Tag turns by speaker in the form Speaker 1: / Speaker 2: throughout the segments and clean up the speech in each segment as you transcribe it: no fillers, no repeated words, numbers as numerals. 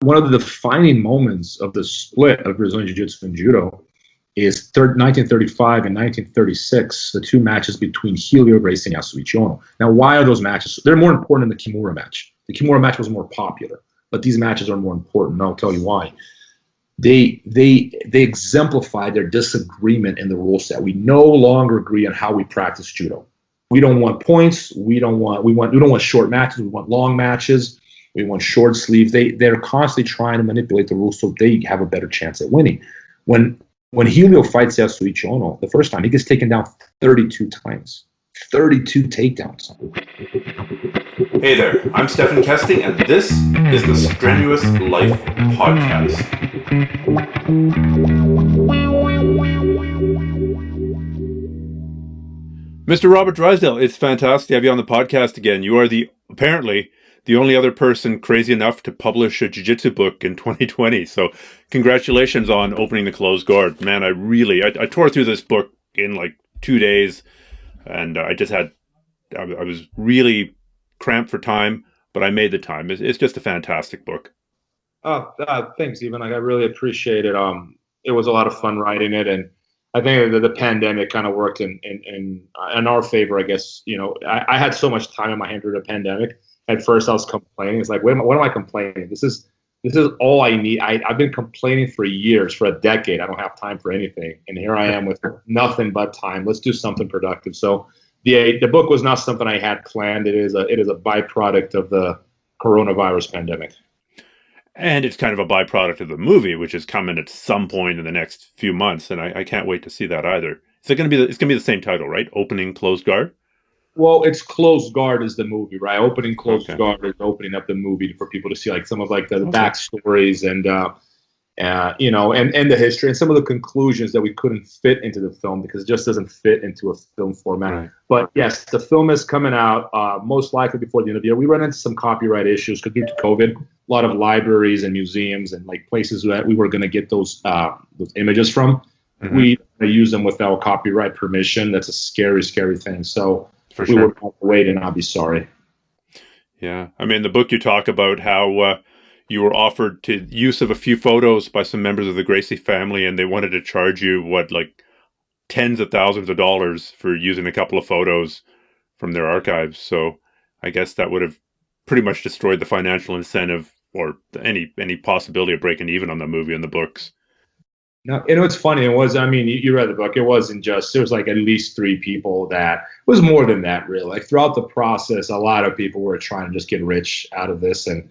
Speaker 1: one of the defining moments of the split of Brazilian Jiu-Jitsu and Judo is 1935 and 1936, the two matches between Helio, Gracie, and Yasuichi Ono. Now, why are those matches? They're more important than the Kimura match. The Kimura match was more popular, but these matches are more important, and I'll tell you why. They exemplify their disagreement in the rule set. We no longer agree on how we practice judo. We don't want points. We don't want short matches. We want long matches. We want short sleeves. They're constantly trying to manipulate the rules so they have a better chance at winning. When Helio fights Yasuichi Ono the first time, he gets taken down 32 times. 32 takedowns.
Speaker 2: Hey there, I'm Stephan Kesting, and this is the Strenuous Life Podcast. Mr. Robert Drysdale, it's fantastic to have you on the podcast again. You are apparently the only other person crazy enough to publish a jiu-jitsu book in 2020. So congratulations on opening the closed guard. Man, I tore through this book in like 2 days, and I was really cramped for time, but I made the time. It's just a fantastic book.
Speaker 1: Oh, thanks, Stephen. I really appreciate it. It was a lot of fun writing it, and I think that the pandemic kind of worked in our favor, I guess. You know, I had so much time in my hand through the pandemic. At first, I was complaining. It's like, what am I complaining? This is all I need. I've been complaining for years, for a decade. I don't have time for anything, and here I am with nothing but time. Let's do something productive. So, the book was not something I had planned. It is a byproduct of the coronavirus pandemic.
Speaker 2: And it's kind of a byproduct of the movie, which is coming at some point in the next few months, and I can't wait to see that either. It's going to be the same title, right? Opening Closed Guard?
Speaker 1: Well, it's Closed Guard is the movie, right? Opening Closed Guard is opening up the movie for people to see like some of like the backstories and and the history and some of the conclusions that we couldn't fit into the film because it just doesn't fit into a film format. Right. But yes, the film is coming out most likely before the end of the year. We run into some copyright issues due to COVID. A lot of libraries and museums and like places that we were going to get those images from, we use them without copyright permission. That's a scary, scary thing. So we will have to wait, and I'll be sorry.
Speaker 2: Yeah, I mean, the book you talk about how you were offered to use of a few photos by some members of the Gracie family, and they wanted to charge you like tens of thousands of dollars for using a couple of photos from their archives. So I guess that would have pretty much destroyed the financial incentive or any possibility of breaking even on the movie and the books.
Speaker 1: No, it's funny. It was, I mean, you read the book. It wasn't just, there was like at least 3 people that, it was more than that really. Like throughout the process, a lot of people were trying to just get rich out of this. And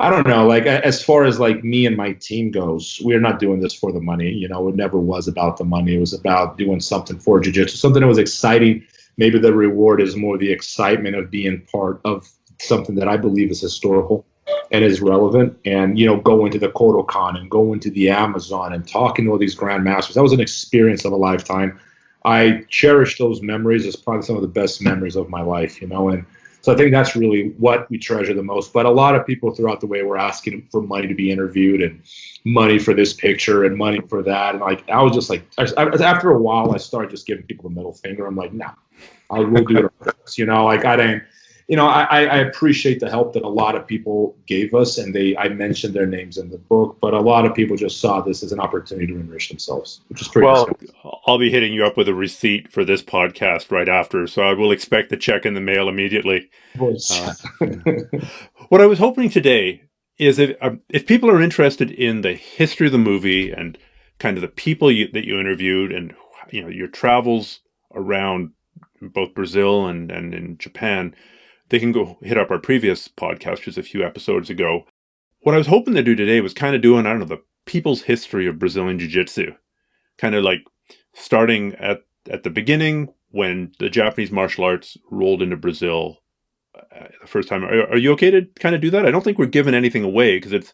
Speaker 1: I don't know, like as far as like me and my team goes, we're not doing this for the money. You know, it never was about the money. It was about doing something for jiu-jitsu, something that was exciting. Maybe the reward is more the excitement of being part of something that I believe is historical and is relevant, and go into the Kodokan and go into the Amazon and talking to all these grandmasters. That was an experience of a lifetime. I cherish those memories as probably some of the best memories of my life, and so I think that's really what we treasure the most. But a lot of people throughout the way were asking for money to be interviewed and money for this picture and money for that, and like I was just like, after a while, I started just giving people a middle finger. I'm like, no, I will do it. Like I didn't. I appreciate the help that a lot of people gave us, and I mentioned their names in the book, but a lot of people just saw this as an opportunity to enrich themselves, which is pretty simple.
Speaker 2: I'll be hitting you up with a receipt for this podcast right after, so I will expect the check in the mail immediately. What I was hoping today is if people are interested in the history of the movie and kind of the people that you interviewed and your travels around both Brazil and in Japan, they can go hit up our previous podcast just a few episodes ago. What I was hoping to do today was kind of doing, the people's history of Brazilian Jiu-Jitsu. Kind of like starting at the beginning when the Japanese martial arts rolled into Brazil the first time. Are you okay to kind of do that? I don't think we're giving anything away because it's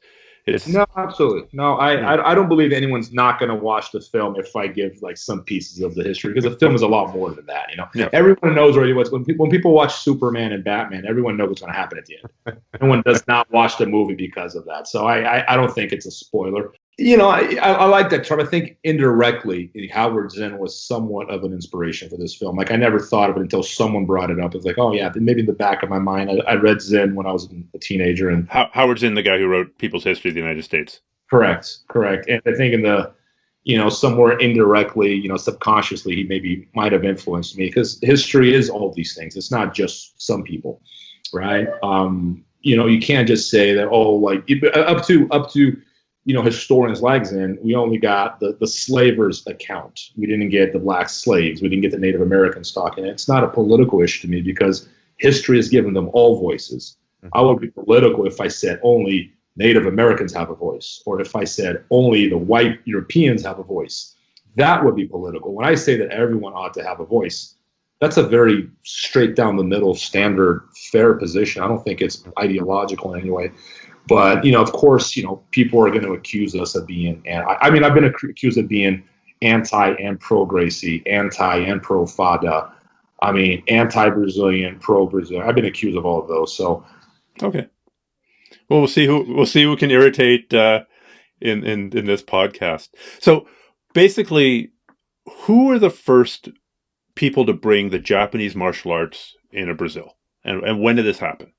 Speaker 1: No, absolutely. No, I don't believe anyone's not going to watch the film if I give like some pieces of the history, because the film is a lot more than that.
Speaker 2: Yeah.
Speaker 1: Everyone knows already when people watch Superman and Batman, everyone knows what's going to happen at the end. No one does not watch the movie because of that. So I don't think it's a spoiler. I like that term. I think indirectly, Howard Zinn was somewhat of an inspiration for this film. Like, I never thought of it until someone brought it up. It's like, oh, yeah, maybe in the back of my mind, I read Zinn when I was a teenager. And
Speaker 2: Howard Zinn, the guy who wrote People's History of the United States.
Speaker 1: Correct. And I think somewhere indirectly, subconsciously, he maybe might have influenced me, because history is all of these things. It's not just some people, right? You can't just say that, like up to historians like Zinn, we only got the slavers' account. We didn't get the black slaves. We didn't get the Native American stock. And it's not a political issue to me, because history has given them all voices. I would be political if I said only Native Americans have a voice, or if I said only the white Europeans have a voice. That would be political. When I say that everyone ought to have a voice, that's a very straight down the middle, standard, fair position. I don't think it's ideological in any way. But, of course, people are going to accuse us of being, I've been accused of being anti and pro Gracie, anti and pro Fada. Anti-Brazilian, pro-Brazilian. I've been accused of all of those. So,
Speaker 2: okay. Well, we'll see who can irritate in this podcast. So, basically, who are the first people to bring the Japanese martial arts into Brazil, and when did this happen?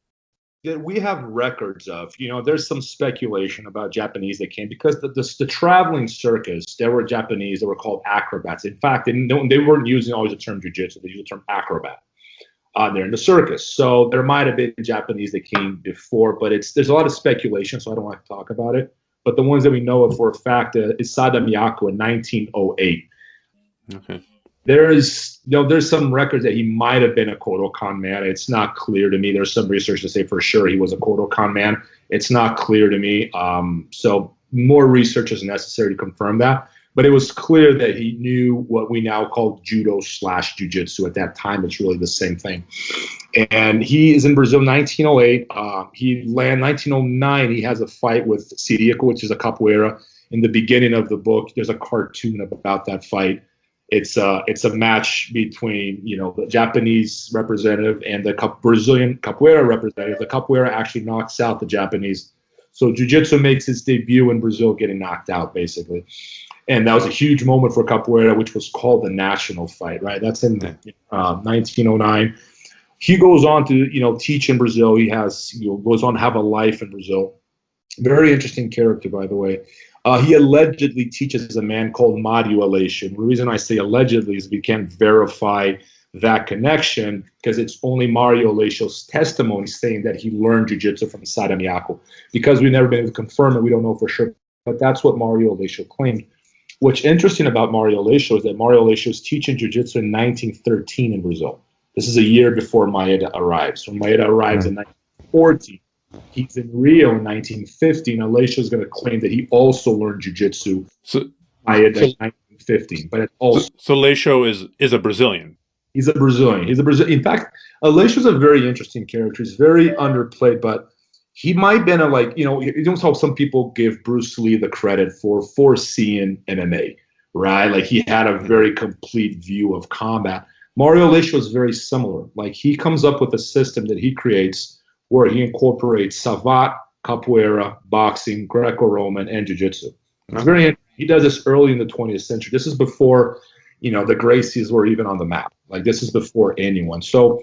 Speaker 1: That we have records of. There's some speculation about Japanese that came, because the traveling circus, there were Japanese that were called acrobats. In fact, they weren't using always the term jiu-jitsu. They used the term acrobat. They're in the circus. So there might have been Japanese that came before, but there's a lot of speculation, so I don't like to talk about it. But the ones that we know of for a fact is Sada Miyako in 1908.
Speaker 2: Okay.
Speaker 1: There's some records that he might have been a Kodokan man. It's not clear to me. There's some research to say for sure he was a Kodokan man. It's not clear to me. So more research is necessary to confirm that. But it was clear that he knew what we now call judo / jiu-jitsu. At that time, it's really the same thing. And he is in Brazil in 1908. He landed 1909. He has a fight with Siriaco, which is a capoeira. In the beginning of the book, there's a cartoon about that fight. It's a match between the Japanese representative and the Brazilian capoeira representative. The capoeira actually knocks out the Japanese. So jiu-jitsu makes its debut in Brazil, getting knocked out basically. And that was a huge moment for capoeira, which was called the national fight, right? That's in 1909. He goes on to teach in Brazil. He goes on to have a life in Brazil. Very interesting character, by the way. He allegedly teaches a man called Mario Aleixo. The reason I say allegedly is we can't verify that connection, because it's only Mario Aleixo's testimony saying that he learned jiu-jitsu from Sada Miyako. Because we've never been able to confirm it, we don't know for sure. But that's what Mario Aleixo claimed. What's interesting about Mario Aleixo is that Mario Aleixo is teaching jiu-jitsu in 1913 in Brazil. This is a year before Maeda arrives. When Maeda arrives in 1914, he's in Rio in 1915. Aleixo is going to claim that he also learned jiu-jitsu Maeda in 1915. But it's also
Speaker 2: so Aleixo is a Brazilian.
Speaker 1: He's a Brazilian. In fact, Aleixo is a very interesting character. He's very underplayed, but he might have been you don't how some people give Bruce Lee the credit for foreseeing MMA, right? Like, he had a very complete view of combat. Mario Aleixo is very similar. Like, he comes up with a system that he creates where he incorporates savate, capoeira, boxing, Greco-Roman, and jiu-jitsu. He does this early in the 20th century. This is before, the Gracies were even on the map. Like, this is before anyone. So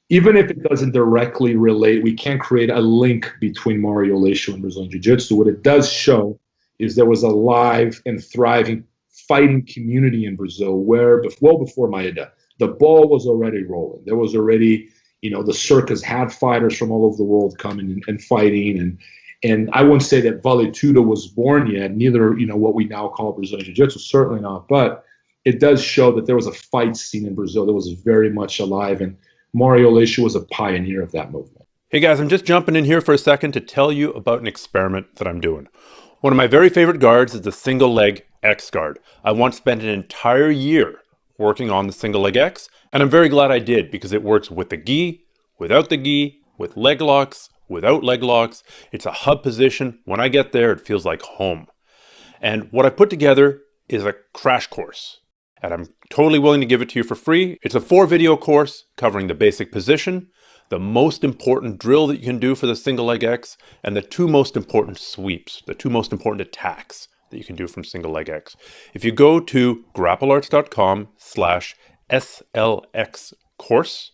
Speaker 1: even if it doesn't directly relate, we can't create a link between Mario Aleixo and Brazilian Jiu-Jitsu. What it does show is there was a live and thriving fighting community in Brazil where, well before Maeda, the ball was already rolling. There was already, the circus had fighters from all over the world coming and fighting. And I wouldn't say that Vale Tudo was born yet, neither, what we now call Brazilian Jiu-Jitsu, certainly not. But it does show that there was a fight scene in Brazil that was very much alive. And Mario Aleixo was a pioneer of that movement.
Speaker 2: Hey guys, I'm just jumping in here for a second to tell you about an experiment that I'm doing. One of my very favorite guards is the single leg X guard. I once spent an entire year working on the single leg X, and I'm very glad I did, because it works with the gi, without the gi, with leg locks, without leg locks. It's a hub position. When I get there, it feels like home. And what I put together is a crash course. And I'm totally willing to give it to you for free. It's a 4-video course covering the basic position, the most important drill that you can do for the single leg X, and the 2 most important sweeps, the 2 most important attacks that you can do from single leg X. If you go to grapplearts.com/SLX course,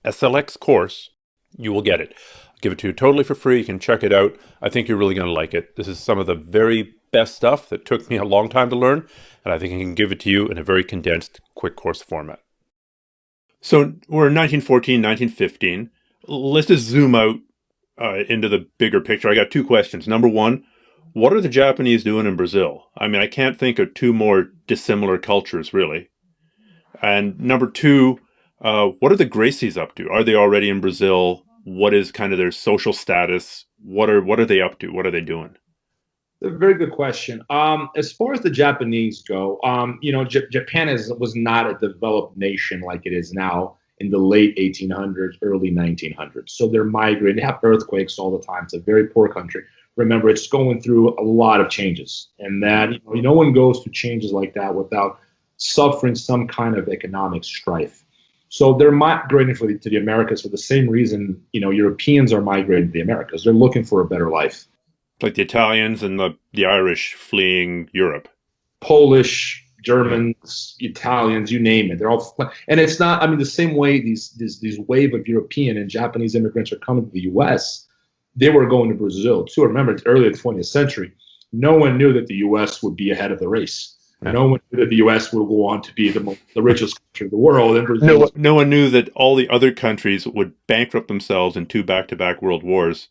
Speaker 2: SLX course, you will get it. I'll give it to you totally for free. You can check it out. I think you're really going to like it. This is some of the very best stuff that took me a long time to learn, and I think I can give it to you in a very condensed, quick course format. So we're in 1914, 1915. Let's just zoom out into the bigger picture. I got two questions. Number one, what are the Japanese doing in Brazil? I mean, I can't think of two more dissimilar cultures, really. And number two, what are the Gracies up to? Are they already in Brazil? What is kind of their social status? What are they up to? What are they doing?
Speaker 1: A very good question. As far as the Japanese go, Japan was not a developed nation like it is now in the late 1800s, early 1900s. So they're migrating. They have earthquakes all the time. It's a very poor country. Remember, it's going through a lot of changes, and that no one goes through changes like that without suffering some kind of economic strife. So they're migrating to the Americas for the same reason Europeans are migrating to the Americas. They're looking for a better life.
Speaker 2: Like the Italians and the Irish fleeing Europe.
Speaker 1: Polish, Germans, Italians, you name it. They're all, and it's not, the same way these wave of European and Japanese immigrants are coming to the U.S., they were going to Brazil too. Remember, it's early 20th century. No one knew that the U.S. would be ahead of the race. No one knew that the U.S. would go on to be the richest country in the world. And Brazil,
Speaker 2: no one knew that all the other countries would bankrupt themselves in two back-to-back world wars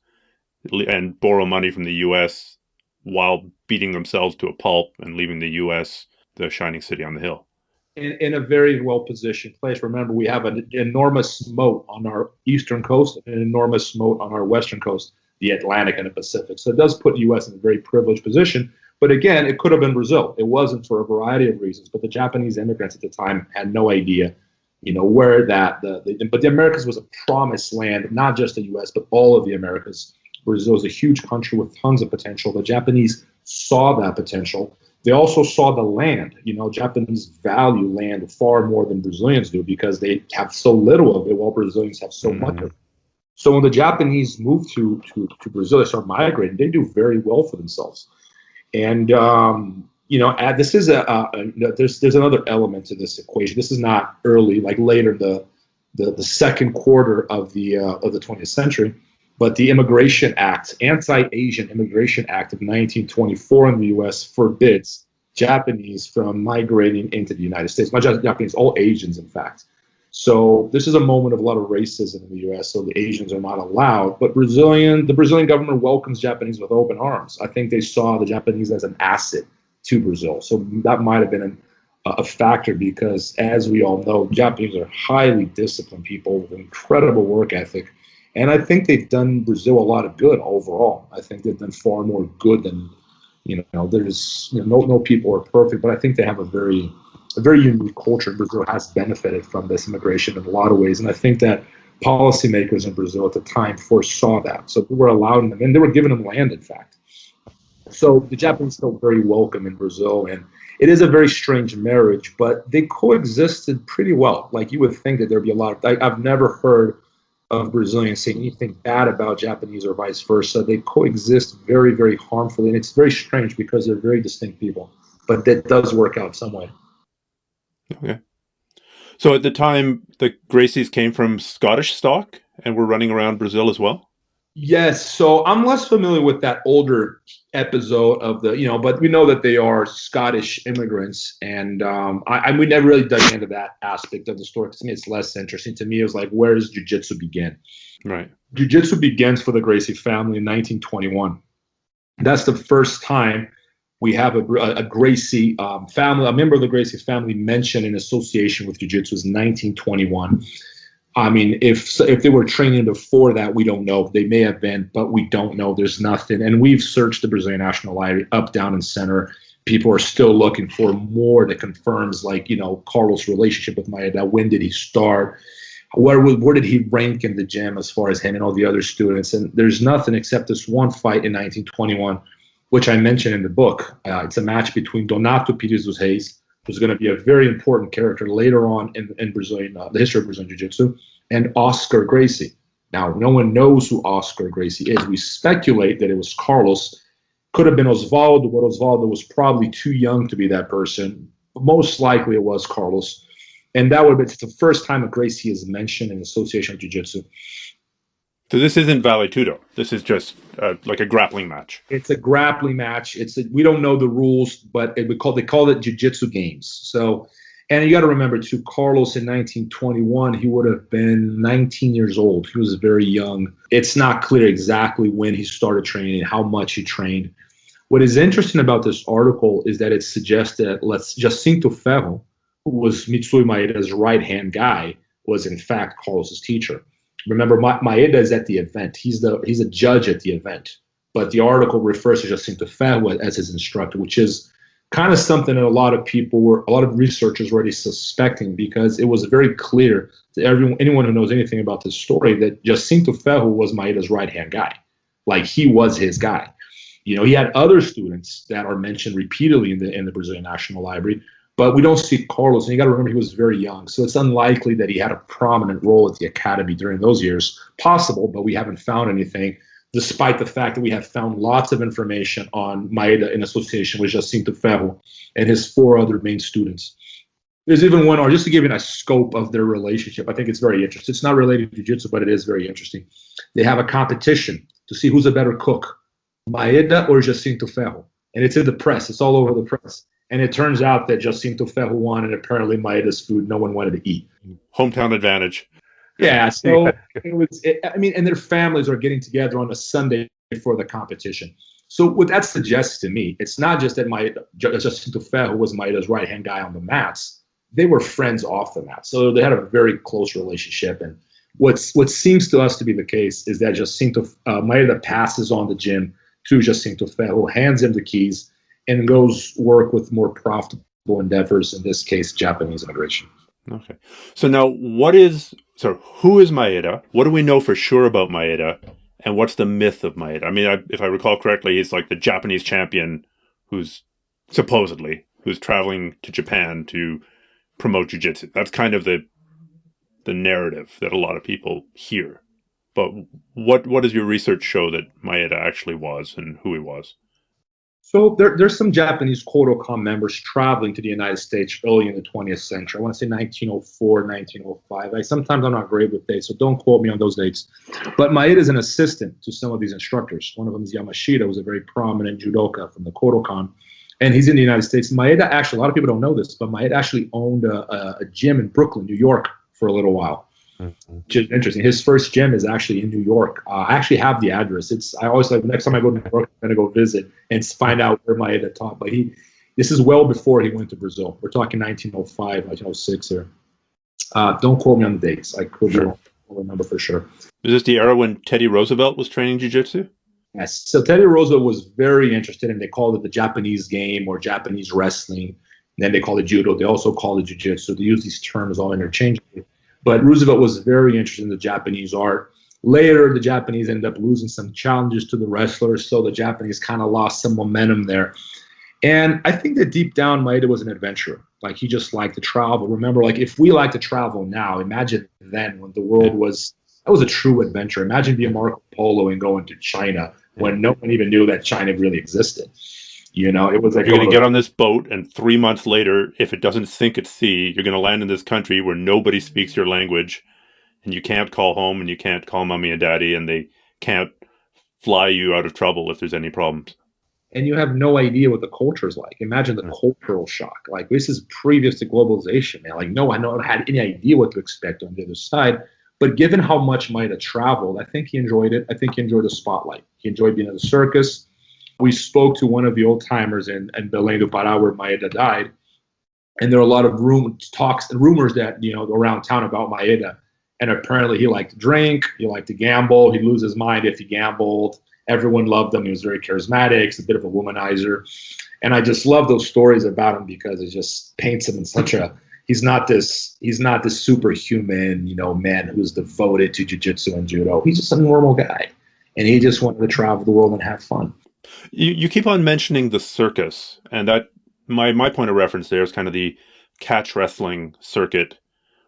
Speaker 2: and borrow money from the U.S. while beating themselves to a pulp and leaving the U.S. the shining city on the hill.
Speaker 1: In a very well-positioned place. Remember, we have an enormous moat on our eastern coast and an enormous moat on our western coast, the Atlantic and the Pacific. So it does put the U.S. in a very privileged position. But again, it could have been Brazil. It wasn't for a variety of reasons. But the Japanese immigrants at the time had no idea, where but the Americas was a promised land, not just the U.S., but all of the Americas. Brazil is a huge country with tons of potential. The Japanese saw that potential. They also saw the land. Japanese value land far more than Brazilians do because they have so little of it, while Brazilians have so much of it. So when the Japanese move to Brazil, they start migrating. They do very well for themselves. And this is there's another element to this equation. This is not early, like later the second quarter of the 20th century. But the Immigration Act, Anti-Asian Immigration Act of 1924 in the U.S. forbids Japanese from migrating into the United States. Not just Japanese, all Asians, in fact. So this is a moment of a lot of racism in the U.S., so the Asians are not allowed. But the Brazilian government welcomes Japanese with open arms. I think they saw the Japanese as an asset to Brazil. So that might have been a factor because, as we all know, Japanese are highly disciplined people with incredible work ethic. And I think they've done Brazil a lot of good overall. I think they've done far more good than, there's, no people are perfect, but I think they have a very unique culture. Brazil has benefited from this immigration in a lot of ways. And I think that policymakers in Brazil at the time foresaw that. So they were allowing them, and they were giving them land, in fact. So the Japanese felt very welcome in Brazil. And it is a very strange marriage, but they coexisted pretty well. Like you would think that there'd be a lot of, I've never heard of Brazilians saying anything bad about Japanese or vice versa. They coexist very, very harmfully. And it's very strange because they're very distinct people. But that does work out some way.
Speaker 2: Okay. So at the time, the Gracies came from Scottish stock and were running around Brazil as well?
Speaker 1: Yes. So I'm less familiar with that older episode of but we know that they are Scottish immigrants. And we never really dug into that aspect of the story. To me, it's less interesting. To me, it was like, where does jiu-jitsu begin?
Speaker 2: Right.
Speaker 1: Jiu-jitsu begins for the Gracie family in 1921. That's the first time we have a Gracie family, a member of the Gracie family mentioned in association with jiu-jitsu is 1921. I mean, if they were training before that, we don't know. They may have been, but we don't know. There's nothing. And we've searched the Brazilian National Library up, down, and center. People are still looking for more that confirms, Carlos' relationship with Maeda. When did he start? Where did he rank in the gym as far as him and all the other students? And there's nothing except this one fight in 1921, which I mentioned in the book. It's a match between Donato Pires dos Reis, who's going to be a very important character later on in Brazilian, the history of Brazilian Jiu-Jitsu, and Oscar Gracie. Now, no one knows who Oscar Gracie is. We speculate that it was Carlos Could have been Osvaldo, but Osvaldo was probably too young to be that person. Most likely it was Carlos. And that would have been the first time a Gracie is mentioned in association with Jiu-Jitsu.
Speaker 2: So this isn't Vale Tudo. This is just like a grappling match.
Speaker 1: It's a grappling match. We don't know the rules, but they call it Jiu-Jitsu games. So, and you got to remember too, Carlos in 1921, he would have been 19 years old. He was very young. It's not clear exactly when he started training, how much he trained. What is interesting about this article is that it suggests that Jacinto Ferro, who was Mitsyuo Maeda's right-hand guy, was in fact Carlos's teacher. Remember, Maeda is at the event. He's a judge at the event. But the article refers to Jacinto Ferro as his instructor, which is kind of something that a lot of researchers were already suspecting, because it was very clear to anyone who knows anything about this story that Jacinto Ferro was Maeda's right-hand guy. Like, he was his guy. You know, he had other students that are mentioned repeatedly in the Brazilian National Library, but we don't see Carlos. And you got to remember, he was very young, so it's unlikely that he had a prominent role at the academy during those years. Possible, but we haven't found anything, despite the fact that we have found lots of information on Maeda in association with Jacinto Ferro and his 4 other main students. There's even one, or just to give you a scope of their relationship, I think it's very interesting. It's not related to jiu-jitsu, but it is very interesting. They have a competition to see who's a better cook, Maeda or Jacinto Ferro. And it's in the press. It's all over the press. And it turns out that Jacinto Ferro won, and apparently Maeda's food no one wanted to eat.
Speaker 2: Hometown advantage.
Speaker 1: Yeah, so and their families are getting together on a Sunday for the competition. So what that suggests to me, it's not just that Jacinto Ferro was Maeda's right-hand guy on the mats. They were friends off the mat. So they had a very close relationship. And what seems to us to be the case is that Maeda passes on the gym to Jacinto Ferro, hands him the keys, and goes work with more profitable endeavors, in this case, Japanese immigration.
Speaker 2: Okay. So now who is Maeda? What do we know for sure about Maeda? And what's the myth of Maeda? I mean, if I recall correctly, he's like the Japanese champion who's traveling to Japan to promote jiu-jitsu. That's kind of the narrative that a lot of people hear. But what does your research show that Maeda actually was and who he was?
Speaker 1: So there's some Japanese Kodokan members traveling to the United States early in the 20th century. I want to say 1904, 1905. Sometimes I'm not great with dates, so don't quote me on those dates. But Maeda is an assistant to some of these instructors. One of them is Yamashita, who's a very prominent judoka from the Kodokan. And he's in the United States. Maeda actually, a lot of people don't know this, but Maeda actually owned a gym in Brooklyn, New York, for a little while. Which is interesting. His first gym is actually in New York. I actually have the address. I always like, next time I go to New York, I'm going to go visit and find out where Maeda taught. But this is well before he went to Brazil. We're talking 1905, 1906 here. Don't quote me on the dates. I could remember for sure.
Speaker 2: Is this the era when Teddy Roosevelt was training jiu-jitsu?
Speaker 1: Yes. So Teddy Roosevelt was very interested in, they called it the Japanese game or Japanese wrestling. And then they called it judo. They also called it jiu-jitsu. They use these terms all interchangeably. But Roosevelt was very interested in the Japanese art. Later, the Japanese ended up losing some challenges to the wrestlers, so the Japanese kind of lost some momentum there. And I think that deep down, Maeda was an adventurer. Like, he just liked to travel. Remember, like, if we like to travel now, imagine then when the world was a true adventure. Imagine being Marco Polo and going to China when no one even knew that China really existed. You know, it was like,
Speaker 2: you're going to get on this boat, and 3 months later, if it doesn't sink at sea, you're going to land in this country where nobody speaks your language, and you can't call home, and you can't call mommy and daddy, and they can't fly you out of trouble if there's any problems.
Speaker 1: And you have no idea what the culture is like. Imagine the cultural shock. Like, this is previous to globalization, man. Like, no one had any idea what to expect on the other side. But given how much Maeda traveled, I think he enjoyed it. I think he enjoyed the spotlight. He enjoyed being at the circus. We spoke to one of the old timers in Belém do Pará, where Maeda died, and there are a lot of talks and rumors that, you know, around town about Maeda. And apparently, he liked to drink, he liked to gamble, he'd lose his mind if he gambled. Everyone loved him. He was very charismatic. He's a bit of a womanizer, and I just love those stories about him because it just paints him in such a. He's not this superhuman, you know, man who's devoted to jiu-jitsu and judo. He's just a normal guy, and he just wanted to travel the world and have fun.
Speaker 2: You keep on mentioning the circus, and that my point of reference there is kind of the catch wrestling circuit,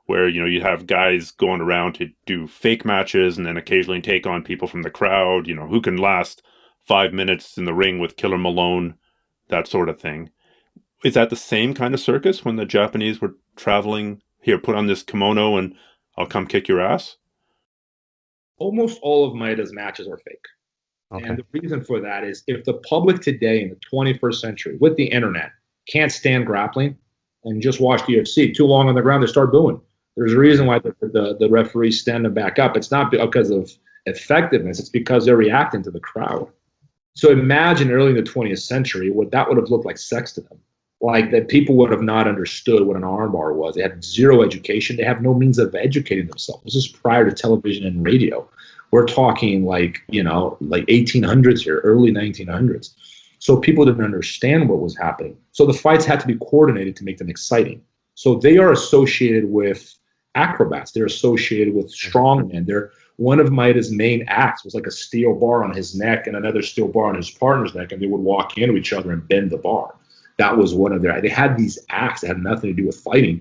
Speaker 2: where, you know, you have guys going around to do fake matches and then occasionally take on people from the crowd, you know, who can last 5 minutes in the ring with Killer Malone, that sort of thing. Is that the same kind of circus when the Japanese were traveling? Here, put on this kimono and I'll come kick your ass?
Speaker 1: Almost all of Maeda's matches are fake. Okay. And the reason for that is if the public today in the 21st century with the internet can't stand grappling and just watch the UFC too long on the ground, they start booing. There's a reason why the referees stand them back up. It's not because of effectiveness. It's because they're reacting to the crowd. So imagine early in the 20th century what that would have looked like sex to them. Like that people would have not understood what an armbar was. They had zero education. They have no means of educating themselves. This is prior to television and radio. We're talking like 1800s here, early 1900s. So people didn't understand what was happening. So the fights had to be coordinated to make them exciting. So they are associated with acrobats. They're associated with strongmen. One of Maeda's main acts was like a steel bar on his neck and another steel bar on his partner's neck, and they would walk into each other and bend the bar. That was one of they had these acts that had nothing to do with fighting,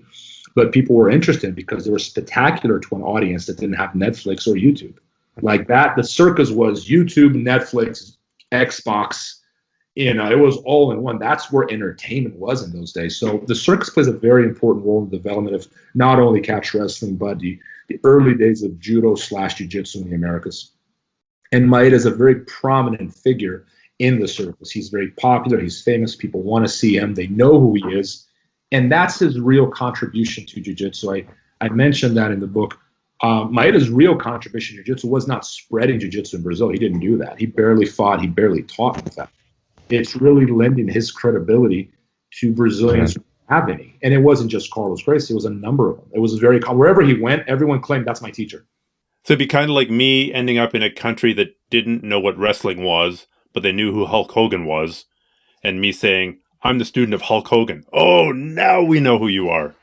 Speaker 1: but people were interested because they were spectacular to an audience that didn't have Netflix or YouTube. Like that, the circus was YouTube, Netflix, Xbox, it was all in one. That's where entertainment was in those days. So the circus plays a very important role in the development of not only catch wrestling, but the early days of judo / jiu-jitsu in the Americas. And Maeda is a very prominent figure in the circus. He's very popular. He's famous. People want to see him. They know who he is. And that's his real contribution to jiu-jitsu. I mentioned that in the book. Maeda's real contribution to jiu-jitsu was not spreading jiu-jitsu in Brazil. He didn't do that. He barely fought. He barely taught with that. It's really lending his credibility to Brazilians who have any. And it wasn't just Carlos Gracie. It was a number of them. It was very common. Wherever he went, everyone claimed, that's my teacher.
Speaker 2: So it'd be kind of like me ending up in a country that didn't know what wrestling was, but they knew who Hulk Hogan was, and me saying, I'm the student of Hulk Hogan. Oh, now we know who you are.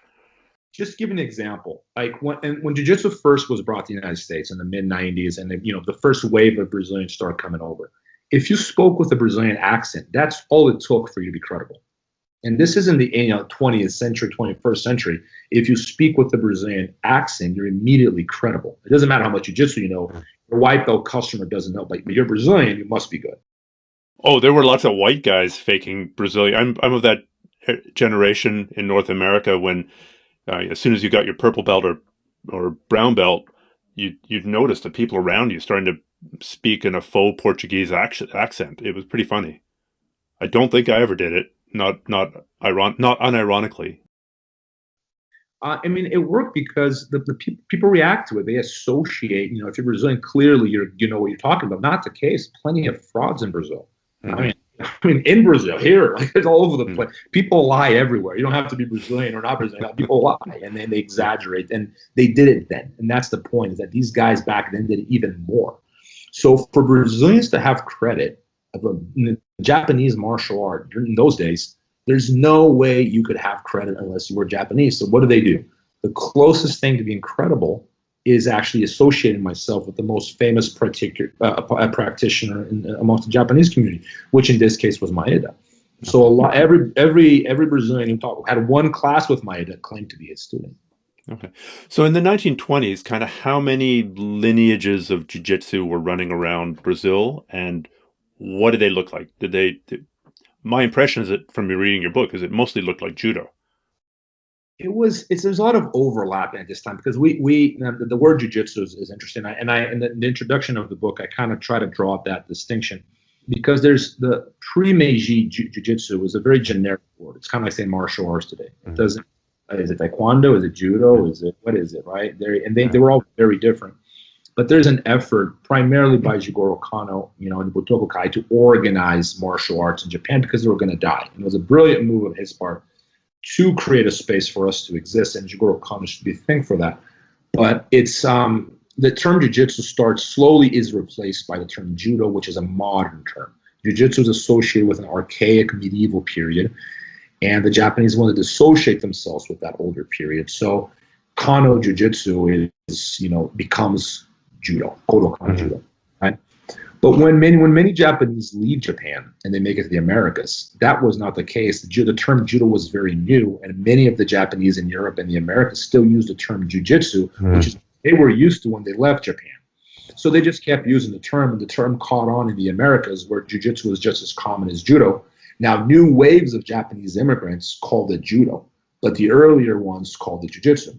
Speaker 1: Just give an example. Like when jiu-jitsu first was brought to the United States in the mid-90s, and the first wave of Brazilians started coming over, if you spoke with a Brazilian accent, that's all it took for you to be credible. And this is in the 20th century, 21st century. If you speak with the Brazilian accent, you're immediately credible. It doesn't matter how much jiu-jitsu you know. Your white belt customer doesn't know, but you're Brazilian, you must be good.
Speaker 2: Oh, there were lots of white guys faking Brazilian. I'm of that generation in North America when as soon as you got your purple belt or brown belt, you'd notice the people around you starting to speak in a faux Portuguese accent. It was pretty funny. I don't think I ever did it. Not unironically.
Speaker 1: It worked because the people react to it. They associate. If you're Brazilian, clearly you know what you're talking about. Not the case. Plenty of frauds in Brazil. Mm-hmm. I mean, in Brazil, here, like it's all over the place. People lie everywhere. You don't have to be Brazilian or not Brazilian. People lie, and then they exaggerate. And they did it then. And that's the point, is that these guys back then did it even more. So for Brazilians to have credit of a Japanese martial art in those days, there's no way you could have credit unless you were Japanese. So what do? The closest thing to being credible is actually associating myself with the most famous practitioner amongst the Japanese community, which in this case was Maeda. So every Brazilian who had one class with Maeda claimed to be his student.
Speaker 2: Okay. So in the 1920s, kind of how many lineages of jiu-jitsu were running around Brazil, and what did they look like? My impression is that from reading your book is it mostly looked like judo.
Speaker 1: There's a lot of overlap at this time, because the word jiu-jitsu is interesting. In the introduction of the book, I kind of try to draw up that distinction, because there's the pre-Meiji jiu-jitsu was a very generic word. It's kind of like saying martial arts today. It doesn't. Is it taekwondo? Is it judo? What is it? Right? They were all very different. But there's an effort primarily by Jigoro Kano, in the Butoku Kai, to organize martial arts in Japan because they were going to die. And it was a brilliant move on his part to create a space for us to exist, and Jigoro Kano should be thanked for that. But it's the term jiu-jitsu is replaced by the term judo, which is a modern term. Jiu-jitsu is associated with an archaic medieval period, and the Japanese wanted to dissociate themselves with that older period. So Kano jiu-jitsu becomes judo, Kodokan judo, right? But when many Japanese leave Japan and they make it to the Americas, that was not the case. The term judo was very new, and many of the Japanese in Europe and the Americas still use the term jiu-jitsu, which is what they were used to when they left Japan. So they just kept using the term, and the term caught on in the Americas, where jiu-jitsu was just as common as judo. Now, new waves of Japanese immigrants called it judo, but the earlier ones called it jiu-jitsu.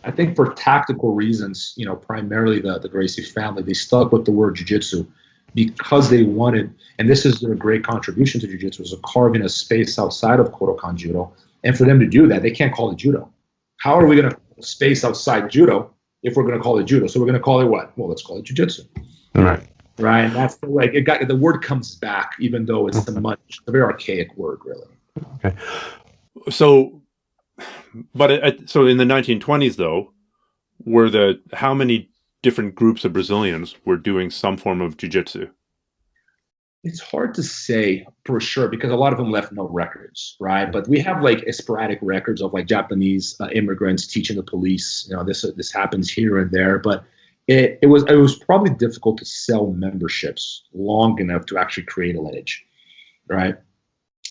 Speaker 1: I think for tactical reasons, primarily the Gracie family, they stuck with the word jiu-jitsu because they wanted, and this is their great contribution to jiu-jitsu, was carving a space outside of Kodokan judo. And for them to do that, they can't call it judo. How are we going to space outside judo if we're going to call it judo? So we're going to call it what? Well, let's call it jiu-jitsu.
Speaker 2: Right.
Speaker 1: Right. And that's the word comes back, even though it's a very archaic word, really.
Speaker 2: Okay. So in the 1920s, though, how many different groups of Brazilians were doing some form of jiu-jitsu?
Speaker 1: It's hard to say for sure because a lot of them left no records, right? But we have sporadic records of Japanese immigrants teaching the police. This happens here and there, but it was probably difficult to sell memberships long enough to actually create a lineage, right?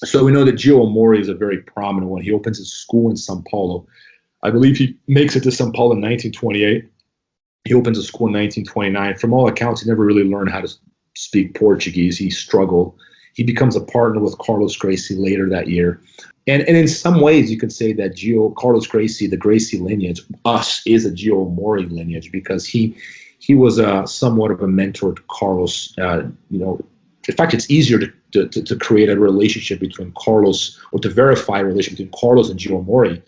Speaker 1: So we know that Gio Mori is a very prominent one. He opens his school in São Paulo. I believe he makes it to São Paulo in 1928. He opens a school in 1929. From all accounts, he never really learned how to speak Portuguese. He struggled. He becomes a partner with Carlos Gracie later that year. And in some ways, you could say that Carlos Gracie, the Gracie lineage, is a Gio Mori lineage because he was somewhat of a mentor to Carlos. In fact, it's easier to create a relationship between Carlos, or to verify a relationship between Carlos and Gio Mori,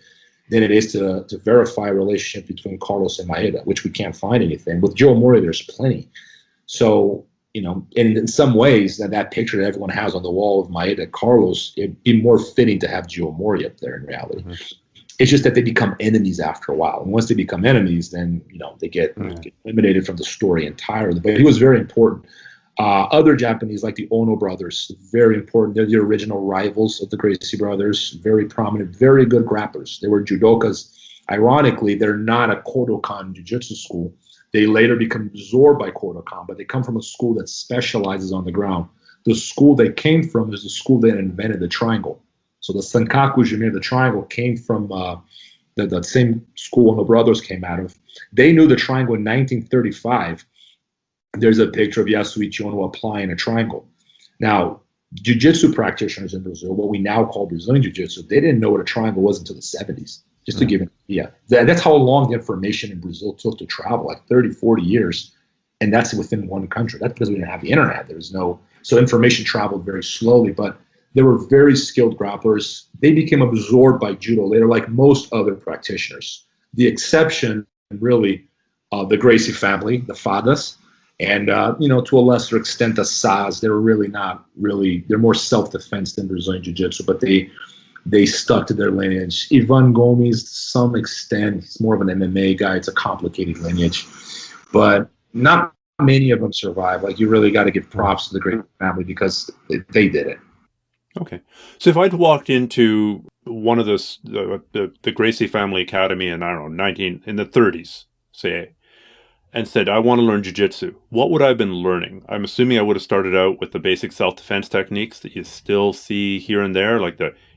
Speaker 1: than it is to verify a relationship between Carlos and Maeda, which we can't find anything. With Gio Mori, there's plenty. So, in some ways, that picture that everyone has on the wall of Maeda Carlos, it'd be more fitting to have Gio Mori up there in reality. Mm-hmm. It's just that they become enemies after a while. And once they become enemies, then, they get eliminated from the story entirely. But he was very important. Other Japanese, like the Ono brothers, very important. They're the original rivals of the Gracie brothers, very prominent, very good grapplers. They were judokas. Ironically, they're not a Kodokan jiu-jitsu school. They later become absorbed by Kodokan, but they come from a school that specializes on the ground. The school they came from is the school that invented the triangle. So the Sankaku Jumir, the triangle, came from the same school Ono brothers came out of. They knew the triangle in 1935. There's a picture of Yasuichi Ono applying a triangle. Now, jiu-jitsu practitioners in Brazil, what we now call Brazilian jiu-jitsu, they didn't know what a triangle was until the 70s, just to give an idea. That's how long the information in Brazil took to travel, 30, 40 years, and that's within one country. That's because we didn't have the internet. So information traveled very slowly, but they were very skilled grapplers. They became absorbed by judo later, like most other practitioners. The exception, really, the Gracie family, the Fadas, and, to a lesser extent, the Saz. They're more self-defense than Brazilian Jiu-Jitsu, but they stuck to their lineage. Ivan Gomes, to some extent, he's more of an MMA guy. It's a complicated lineage, but not many of them survive. You really got to give props to the Gracie family because they did it.
Speaker 2: Okay. So if I'd walked into one of the Gracie Family Academy in, in the 30s, say, and said, I want to learn jiu-jitsu, what would I have been learning? I'm assuming I would have started out with the basic self-defense techniques that you still see here and there,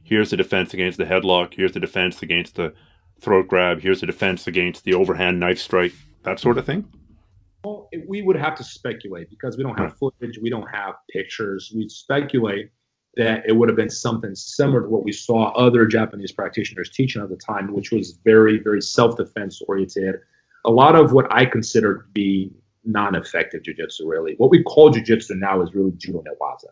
Speaker 2: here's the defense against the headlock, here's the defense against the throat grab, here's the defense against the overhand knife strike, that sort of thing?
Speaker 1: Well, we would have to speculate because we don't have footage, we don't have pictures. We'd speculate that it would have been something similar to what we saw other Japanese practitioners teaching at the time, which was very, very self-defense oriented. A lot of what I consider to be non-effective jiu-jitsu, really. What we call jiu-jitsu now is really judo newaza.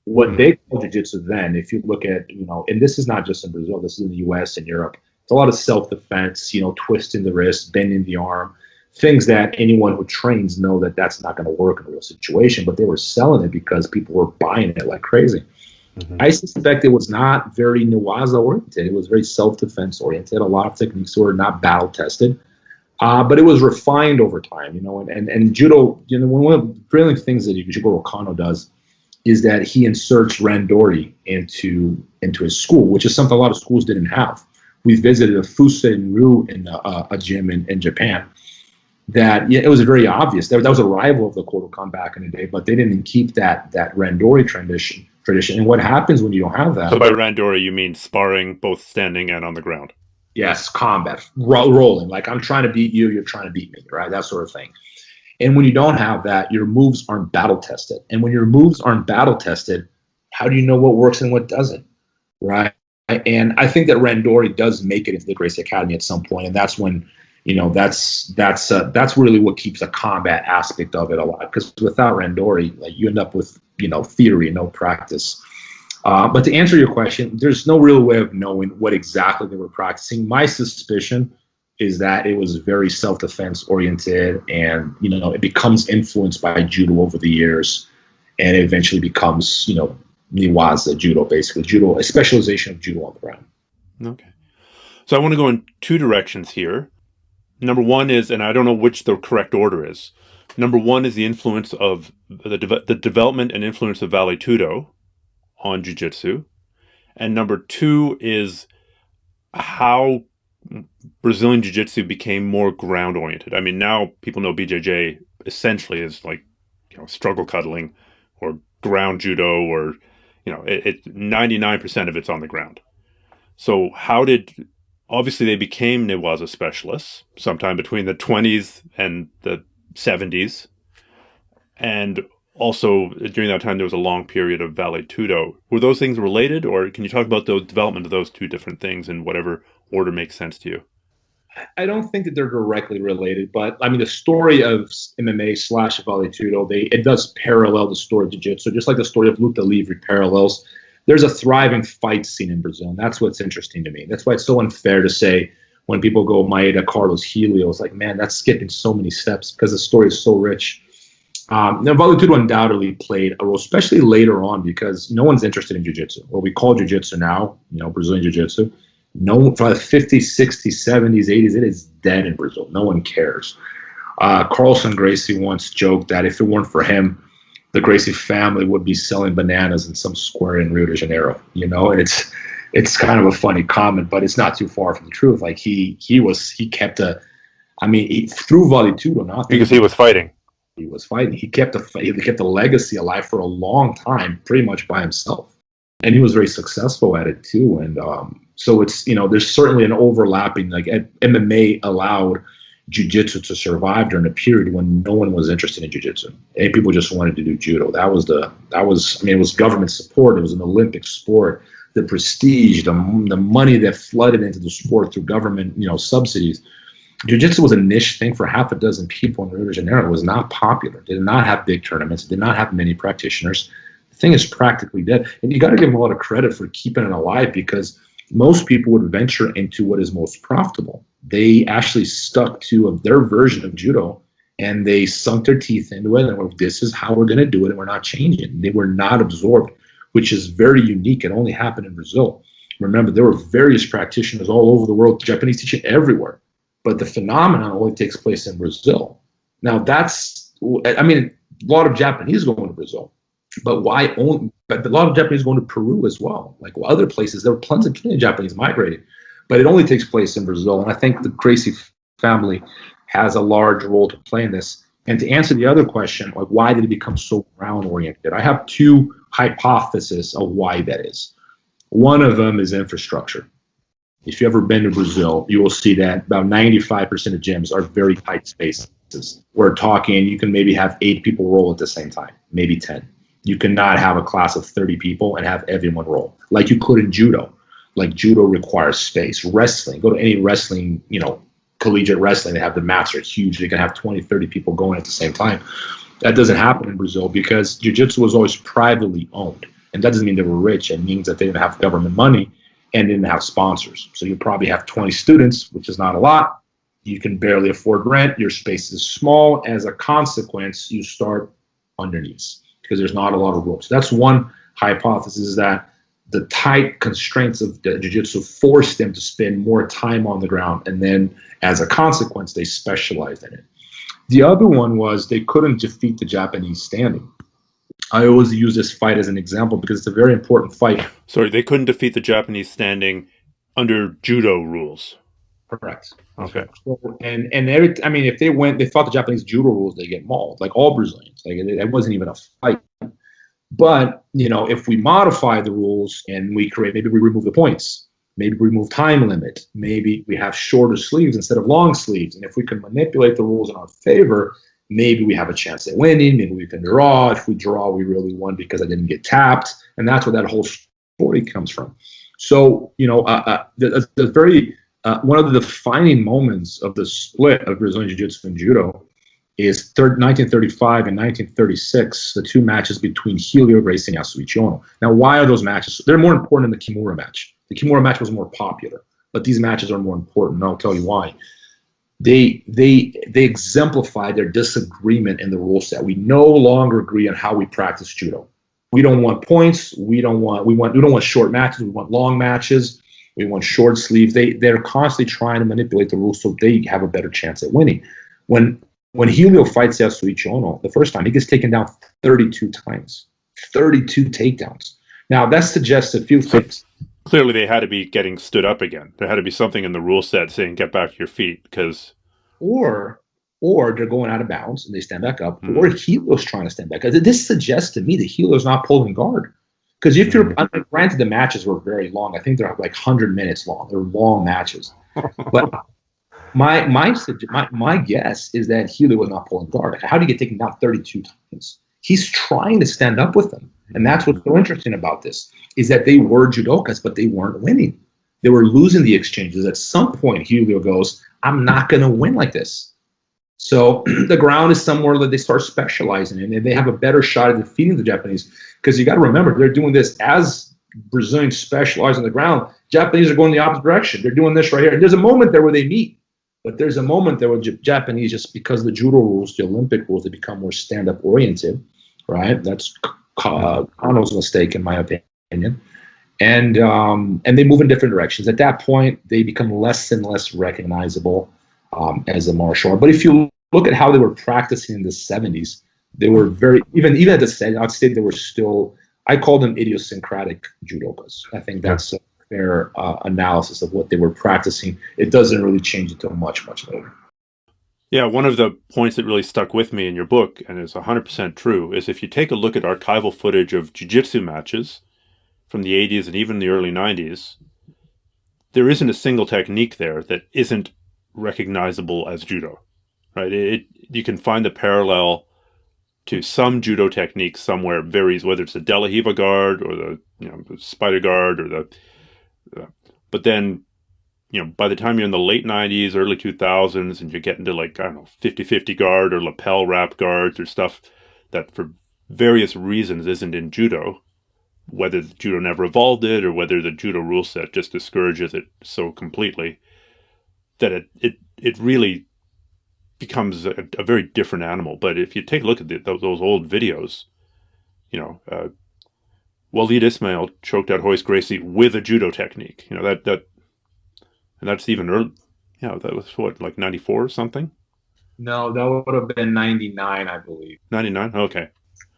Speaker 1: What they call jiu-jitsu then, if you look at, and this is not just in Brazil, this is in the US and Europe, it's a lot of self-defense, twisting the wrist, bending the arm, things that anyone who trains know that that's not going to work in a real situation, but they were selling it because people were buying it like crazy. Mm-hmm. I suspect it was not very newaza oriented. It was very self-defense oriented. A lot of techniques were not battle tested. But it was refined over time, and judo, one of the brilliant things that Jigoro Kano does is that he inserts randori into his school, which is something a lot of schools didn't have. We visited a Fusen-ryu in a gym in Japan that it was very obvious. That was a rival of the Kodokan back in the day, but they didn't keep that randori tradition. And what happens when you don't have that?
Speaker 2: So by randori, you mean sparring both standing and on the ground?
Speaker 1: Yes, combat, rolling. I'm trying to beat you, you're trying to beat me, right? That sort of thing. And when you don't have that, your moves aren't battle tested. And when your moves aren't battle tested, how do you know what works and what doesn't, right? And I think that Randori does make it into the Gracie Academy at some point, and that's when, that's really what keeps the combat aspect of it alive. Because without Randori, like, you end up with theory and no practice. But to answer your question, there's no real way of knowing what exactly they were practicing. My suspicion is that it was very self-defense oriented, and it becomes influenced by judo over the years, and it eventually becomes Niwaza judo, basically judo, a specialization of judo on the ground.
Speaker 2: Okay, so I want to go in two directions here. Number one is, and I don't know which the correct order is. Number one is the influence of the development and influence of Vale Tudo on jiu-jitsu, and number two is how Brazilian jiu-jitsu became more ground-oriented. I mean, now people know BJJ essentially is like, struggle cuddling or ground judo, or, 99% of it's on the ground. So obviously they became Newaza specialists sometime between the 20s and the 70s. And also during that time, there was a long period of Vale Tudo. Were those things related, or can you talk about the development of those two different things in whatever order makes sense to you?
Speaker 1: I don't think that they're directly related, but I mean, the story of MMA / Vale Tudo, it does parallel the story of jiu-jitsu, just like the story of luta livre parallels. There's a thriving fight scene in Brazil, and that's what's interesting to me. That's why it's so unfair to say when people go Maeda, Carlos, Helio, it's like, man, that's skipping so many steps because the story is so rich. Now, Vale Tudo undoubtedly played a role, especially later on, because no one's interested in jiu-jitsu. What we call jiu-jitsu now, Brazilian jiu-jitsu, for the 50s, 60s, 70s, 80s, it is dead in Brazil. No one cares. Carlson Gracie once joked that if it weren't for him, the Gracie family would be selling bananas in some square in Rio de Janeiro. And it's kind of a funny comment, but it's not too far from the truth. Like he kept through Vale Tudo, not
Speaker 2: because he was fighting.
Speaker 1: He was fighting. He kept the legacy alive for a long time, pretty much by himself, and he was very successful at it too. And so it's there's certainly an overlapping. Like MMA allowed jiu-jitsu to survive during a period when no one was interested in jiu-jitsu, and people just wanted to do judo. It was government support. It was an Olympic sport. The prestige, the money that flooded into the sport through government subsidies. Jiu-jitsu was a niche thing for half a dozen people in Rio de Janeiro. It was not popular. It did not have big tournaments. It did not have many practitioners. The thing is practically dead. And you got to give them a lot of credit for keeping it alive, because most people would venture into what is most profitable. They actually stuck to their version of judo, and they sunk their teeth into it. And were, this is how we're going to do it, and we're not changing. They were not absorbed, which is very unique. It only happened in Brazil. Remember, there were various practitioners all over the world, Japanese teaching everywhere. But the phenomenon only takes place in Brazil. Now, a lot of Japanese go into Brazil, but why only? But a lot of Japanese go into Peru as well. Like other places, there were plenty of Japanese migrating, but it only takes place in Brazil. And I think the Gracie family has a large role to play in this. And to answer the other question, like why did it become so ground-oriented? I have two hypotheses of why that is. One of them is infrastructure. If you've ever been to Brazil, you will see that about 95% of gyms are very tight spaces. We're talking, you can maybe have 8 people roll at the same time, maybe 10. You cannot have a class of 30 people and have everyone roll like you could in judo. Like judo requires space. Wrestling, go to any wrestling, collegiate wrestling, they have the mats are huge. They can have 20, 30 people going at the same time. That doesn't happen in Brazil because jiu-jitsu was always privately owned. And that doesn't mean they were rich. It means that they didn't have government money and didn't have sponsors. So you probably have 20 students, which is not a lot. You can barely afford rent. Your space is small. As a consequence, you start underneath because there's not a lot of room. So that's one hypothesis, is that the tight constraints of the jiu-jitsu forced them to spend more time on the ground. And then as a consequence, they specialized in it. The other one was they couldn't defeat the Japanese standing. I always use this fight as an example because it's a very important fight.
Speaker 2: Sorry, they couldn't defeat the Japanese standing under judo rules.
Speaker 1: Correct.
Speaker 2: Okay.
Speaker 1: If they fought the Japanese judo rules, they get mauled, like all Brazilians. Like it wasn't even a fight. But if we modify the rules and maybe we remove the points, maybe we remove time limit, maybe we have shorter sleeves instead of long sleeves, and if we can manipulate the rules in our favor, maybe we have a chance at winning. Maybe we can draw. If we draw, we really won because I didn't get tapped. And that's where that whole story comes from. So, the very one of the defining moments of the split of Brazilian Jiu-Jitsu and Judo is 1935 and 1936, the two matches between Helio, Gracie, and Yasuichi Ono. Now, why are those matches? They're more important than the Kimura match. The Kimura match was more popular, but these matches are more important, and I'll tell you why. They exemplify their disagreement in the rule set. We no longer agree on how we practice judo. We don't want points. We don't want short matches. We want long matches. We want short sleeves. They're constantly trying to manipulate the rules so they have a better chance at winning. When Helio fights Yasuichi Ono the first time, he gets taken down 32 times. 32 takedowns. Now, that suggests a few things.
Speaker 2: Clearly, they had to be getting stood up again. There had to be something in the rule set saying, get back to your feet, because... Or
Speaker 1: they're going out of bounds and they stand back up, or Helio's trying to stand back up. This suggests to me that Helio's not pulling guard. Because if you're... Granted, the matches were very long. I think they're like 100 minutes long. They're long matches. But... My guess is that Helio was not pulling guard. How do you get taken down 32 times? He's trying to stand up with them. And that's what's so interesting about this, is that they were judokas, but they weren't winning. They were losing the exchanges. At some point, Helio goes, I'm not going to win like this. So the ground is somewhere that they start specializing in, and they have a better shot at defeating the Japanese. Because you got to remember, they're doing this as Brazilians specialize on the ground. Japanese are going the opposite direction. They're doing this right here. And there's a moment there where they meet. But there's a moment there where Japanese, just because of the judo rules, the Olympic rules, they become more stand-up oriented, right? That's Kano's mistake, in my opinion. And they move in different directions. At that point, they become less and less recognizable as a martial art. But if you look at how they were practicing in the 70s, they were very, even at the 70s, I'd say they were still, I call them idiosyncratic judokas. I think that's fair analysis of what they were practicing. It doesn't really change until much, much later.
Speaker 2: Yeah, one of the points that really stuck with me in your book, and is 100% true, is if you take a look at archival footage of jiu-jitsu matches from the 80s and even the early 90s, there isn't a single technique there that isn't recognizable as judo, right? You can find the parallel to some judo technique somewhere, varies, whether it's the De La Riva guard or the spider guard or the... but then, by the time you're in the late 90s, early 2000s, and you get into 50-50 guard or lapel wrap guards or stuff that for various reasons isn't in judo, whether the judo never evolved it or whether the judo rule set just discourages it so completely, that it really becomes a very different animal. But if you take a look at those old videos, Walid Ismail choked out Royce Gracie with a judo technique. And that's even early. That was what, like 94 or something?
Speaker 1: No, that would have been 99, I believe.
Speaker 2: 99? Okay.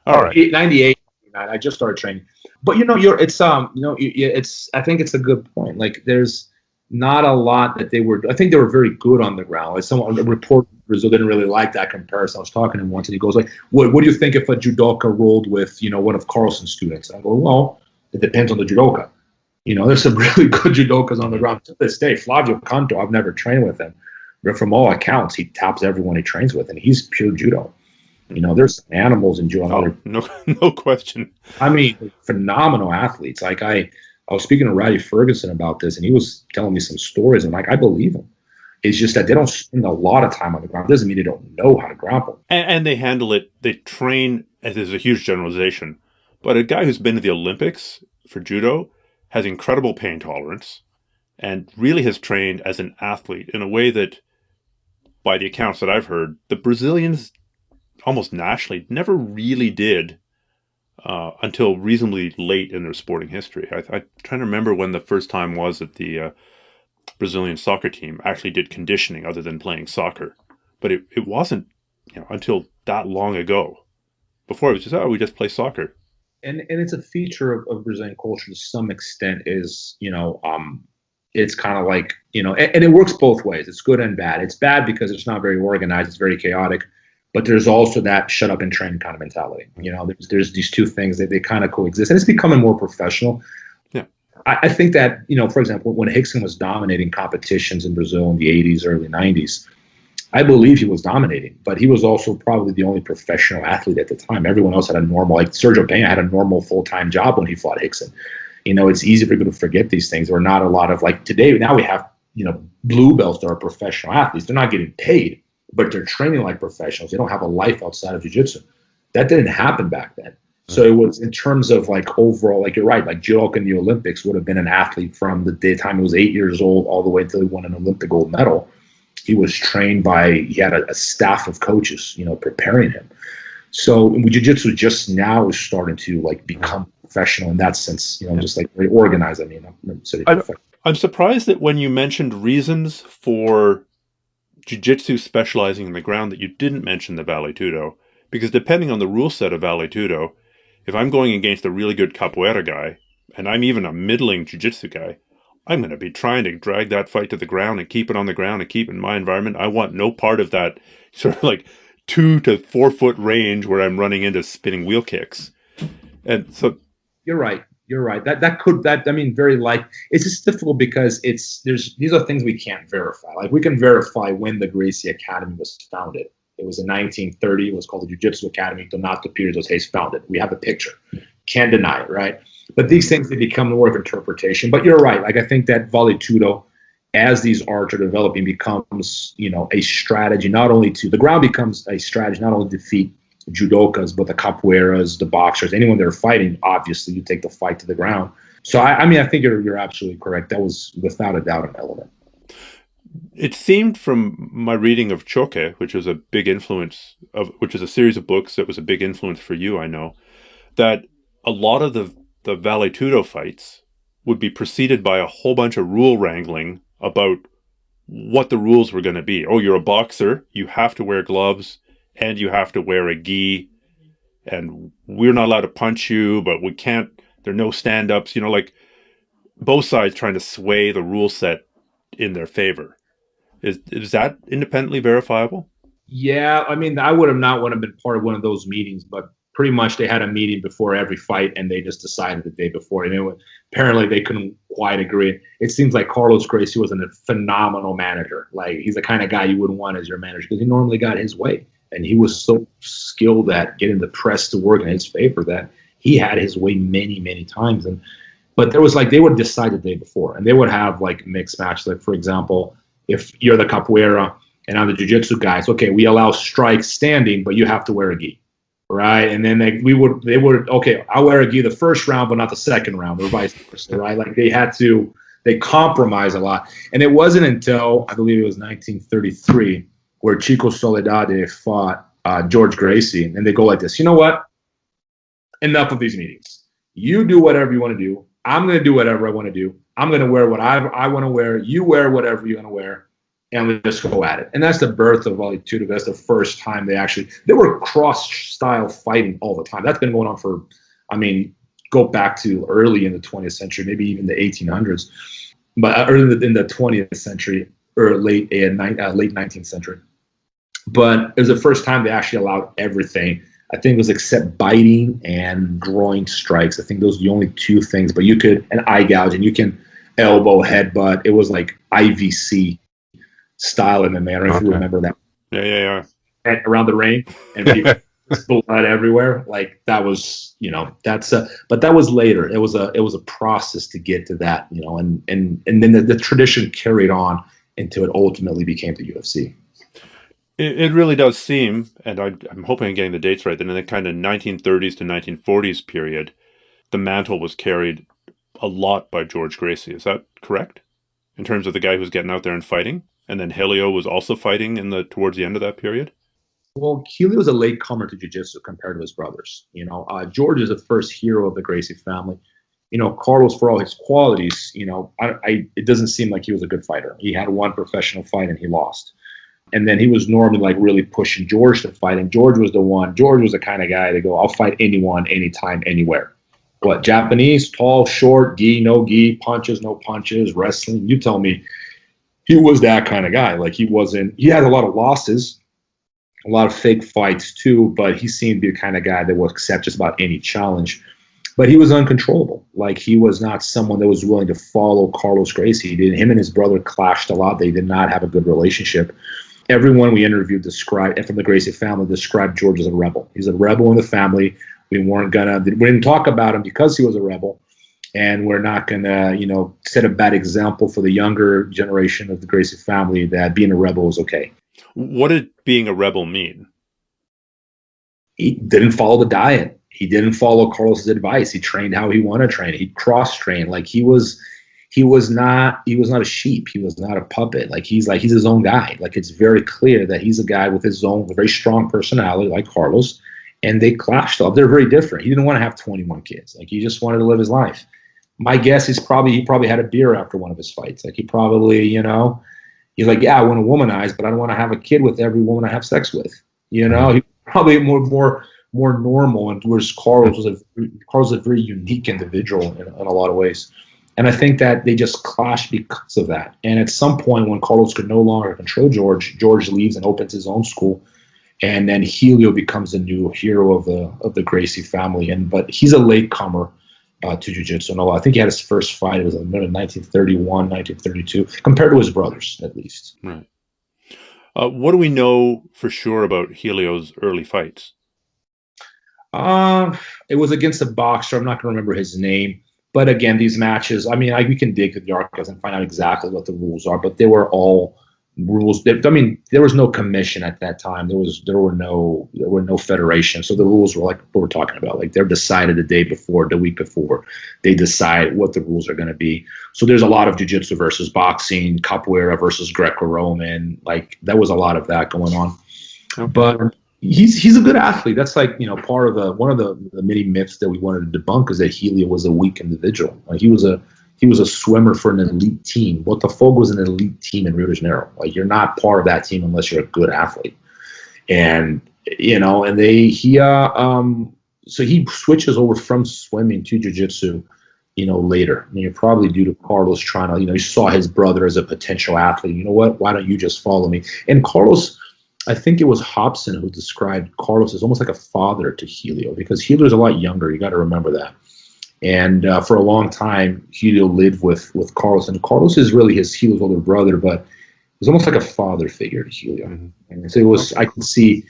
Speaker 2: All right.
Speaker 1: 98, 99. I just started training. But I think it's a good point. Like, there's not a lot that I think they were very good on the ground. Like, a reporter in Brazil didn't really like that comparison. I was talking to him once, and he goes like, what do you think if a judoka rolled with, one of Carlson's students? I go, well, it depends on the judoka. There's some really good judokas on the ground to this day. Flavio Canto, I've never trained with him, but from all accounts, he taps everyone he trains with, and he's pure judo. There's some animals in judo.
Speaker 2: No question.
Speaker 1: I mean, phenomenal athletes. Like, I was speaking to Ratty Ferguson about this, and he was telling me some stories, and I believe him. It's just that they don't spend a lot of time on the ground. It doesn't mean they don't know how to grapple.
Speaker 2: And they handle it. They train, as is a huge generalization, but a guy who's been to the Olympics for judo has incredible pain tolerance and really has trained as an athlete in a way that, by the accounts that I've heard, the Brazilians almost nationally never really did until reasonably late in their sporting history. I'm trying to remember when the first time was that the Brazilian soccer team actually did conditioning other than playing soccer. But it wasn't until that long ago. Before it was just, we just play soccer.
Speaker 1: And it's a feature of Brazilian culture to some extent is, it's kind of like, and it works both ways. It's good and bad. It's bad because it's not very organized. It's very chaotic. But there's also that shut up and train kind of mentality. There's these two things that they kind of coexist. And it's becoming more professional.
Speaker 2: Yeah.
Speaker 1: I think that, for example, when Rickson was dominating competitions in Brazil in the 80s, early 90s, I believe he was dominating, but he was also probably the only professional athlete at the time. Everyone else had a normal, like Sergio Pena had a normal full-time job when he fought Hickson. It's easy for people to forget these things. There are not a lot of, like today, now we have, blue belts that are professional athletes. They're not getting paid, but they're training like professionals. They don't have a life outside of jiu-jitsu. That didn't happen back then. So it was, in terms of like overall, like you're right, like Joe in the Olympics would have been an athlete from the time he was 8 years old all the way until he won an Olympic gold medal. He was trained he had a staff of coaches, preparing him. So jiu-jitsu just now is starting to like become professional in that sense, just like very organized. I mean,
Speaker 2: I'm surprised that when you mentioned reasons for jiu-jitsu specializing in the ground that you didn't mention the Vale Tudo, because depending on the rule set of Vale Tudo, if I'm going against a really good capoeira guy, and I'm even a middling jiu-jitsu guy, I'm going to be trying to drag that fight to the ground and keep it on the ground and keep it in my environment. I want no part of that sort of like 2 to 4 foot range where I'm running into spinning wheel kicks. And so
Speaker 1: you're right. Very like, it's just difficult because these are things we can't verify. Like we can verify when the Gracie Academy was founded. It was in 1930. It was called the Jiu-Jitsu Academy. Donato Pires dos Reis founded. We have a picture. Can't deny it, right? But these things, they become more of interpretation. But you're right. Like I think that Vale Tudo, as these arts are developing, becomes, a strategy. The ground becomes a strategy not only to defeat judokas, but the capoeiras, the boxers, anyone they're fighting. Obviously, you take the fight to the ground. So I think you're absolutely correct. That was without a doubt an element.
Speaker 2: It seemed from my reading of Choke, which is a series of books that was a big influence for you, I know, that a lot of the Vale Tudo fights would be preceded by a whole bunch of rule wrangling about what the rules were going to be. Oh, you're a boxer, you have to wear gloves, and you have to wear a gi, and we're not allowed to punch you, but we can't, there are no stand-ups, like both sides trying to sway the rule set in their favor. Is that independently verifiable?
Speaker 1: Yeah, I would have not want to been part of one of those meetings, but pretty much they had a meeting before every fight and they just decided the day before. And apparently they couldn't quite agree. It seems like Carlos Gracie was a phenomenal manager. Like he's the kind of guy you wouldn't want as your manager because he normally got his way. And he was so skilled at getting the press to work in his favor that he had his way many, many times. But there was they would decide the day before and they would have mixed matches. Like for example, if you're the capoeira and I'm the jiu-jitsu guys, okay, we allow strikes standing, but you have to wear a gi, right? And then they would, okay, I'll wear a gi the first round, but not the second round, or vice versa, right? Like they compromise a lot. And it wasn't until, I believe it was 1933, where Chico Soledade fought George Gracie, and they go like this, you know what? Enough of these meetings. You do whatever you want to do. I'm going to do whatever I want to do. I'm going to wear what I want to wear. You wear whatever you want to wear, and let's go at it. And that's the birth of Vale Tudo. That's the first time they were cross-style fighting all the time. That's been going on for, go back to early in the 20th century, maybe even the 1800s, but early in the 20th century or late 19th century. But it was the first time they actually allowed everything. I think it was except biting and groin strikes. I think those are the only two things. But you could, an eye gouge, and you can elbow, headbutt. It was like IVC style in the manner, if you remember that.
Speaker 2: Yeah.
Speaker 1: And around the ring, and people blood everywhere. Like that was, but that was later. It was a process to get to that, and then the tradition carried on until it ultimately became the UFC.
Speaker 2: It really does seem, and I'm hoping I'm getting the dates right, that in the kind of 1930s to 1940s period, the mantle was carried a lot by George Gracie. Is that correct? In terms of the guy who's getting out there and fighting? And then Helio was also fighting towards the end of that period?
Speaker 1: Well, Helio was a late comer to jiu-jitsu compared to his brothers. George is the first hero of the Gracie family. Carlos, for all his qualities, it doesn't seem like he was a good fighter. He had one professional fight and he lost. And then he was normally really pushing George to fight. And George was the kind of guy to go, I'll fight anyone, anytime, anywhere. What, Japanese, tall, short, gi, no gi, punches, no punches, wrestling. You tell me. He was that kind of guy. He had a lot of losses, a lot of fake fights too, but he seemed to be the kind of guy that would accept just about any challenge. But he was uncontrollable. He was not someone that was willing to follow Carlos Gracie. Him and his brother clashed a lot. They did not have a good relationship. everyone we interviewed from the Gracie family described George as a rebel. He's a rebel in the family. We didn't talk about him because he was a rebel, and we're not gonna, set a bad example for the younger generation of the Gracie family that being a rebel is okay.
Speaker 2: What did being a rebel mean?
Speaker 1: He didn't follow the diet. He didn't follow Carlos's advice. He trained how he wanted to train. He cross-trained. Like he was not a sheep. He was not a puppet. He's his own guy. Like it's very clear that he's a guy with his own very strong personality, like Carlos. And they clashed up. They're very different. He didn't want to have 21 kids. Like he just wanted to live his life. My guess is he probably had a beer after one of his fights. Like he probably, he's like, yeah, I want to womanize, but I don't want to have a kid with every woman I have sex with. He probably more normal. And whereas Carlos was a very unique individual in a lot of ways. And I think that they just clashed because of that. And at some point when Carlos could no longer control George leaves and opens his own school. And then Helio becomes a new hero of the Gracie family. But he's a latecomer to jiu-jitsu. And I think he had his first fight. It was in 1931, 1932, compared to his brothers, at least.
Speaker 2: Right. What do we know for sure about Helio's early fights?
Speaker 1: It was against a boxer. I'm not going to remember his name. But again, these matches, we can dig through the archives and find out exactly what the rules are. But they were all rules. There was no commission at that time. There were no federation. So the rules were like what we're talking about. Like they're decided the week before. They decide what the rules are going to be. So there's a lot of jiu-jitsu versus boxing, capoeira versus Greco-Roman. Like there was a lot of that going on. Okay. But he's a good athlete. That's part of one of the many myths that we wanted to debunk is that Helio was a weak individual. Like he was a swimmer for an elite team. Botafogo was an elite team in Rio de Janeiro. Like you're not part of that team unless you're a good athlete. And so he switches over from swimming to jiu-jitsu, later. Probably due to Carlos trying to, he saw his brother as a potential athlete. You know what? Why don't you just follow me? And Carlos, I think it was Hobson who described Carlos as almost like a father to Helio, because Helio's a lot younger. You got to remember that. And for a long time, Helio lived with Carlos, and Carlos is really Helio's older brother, but it was almost like a father figure to Helio. Mm-hmm. And so I could see,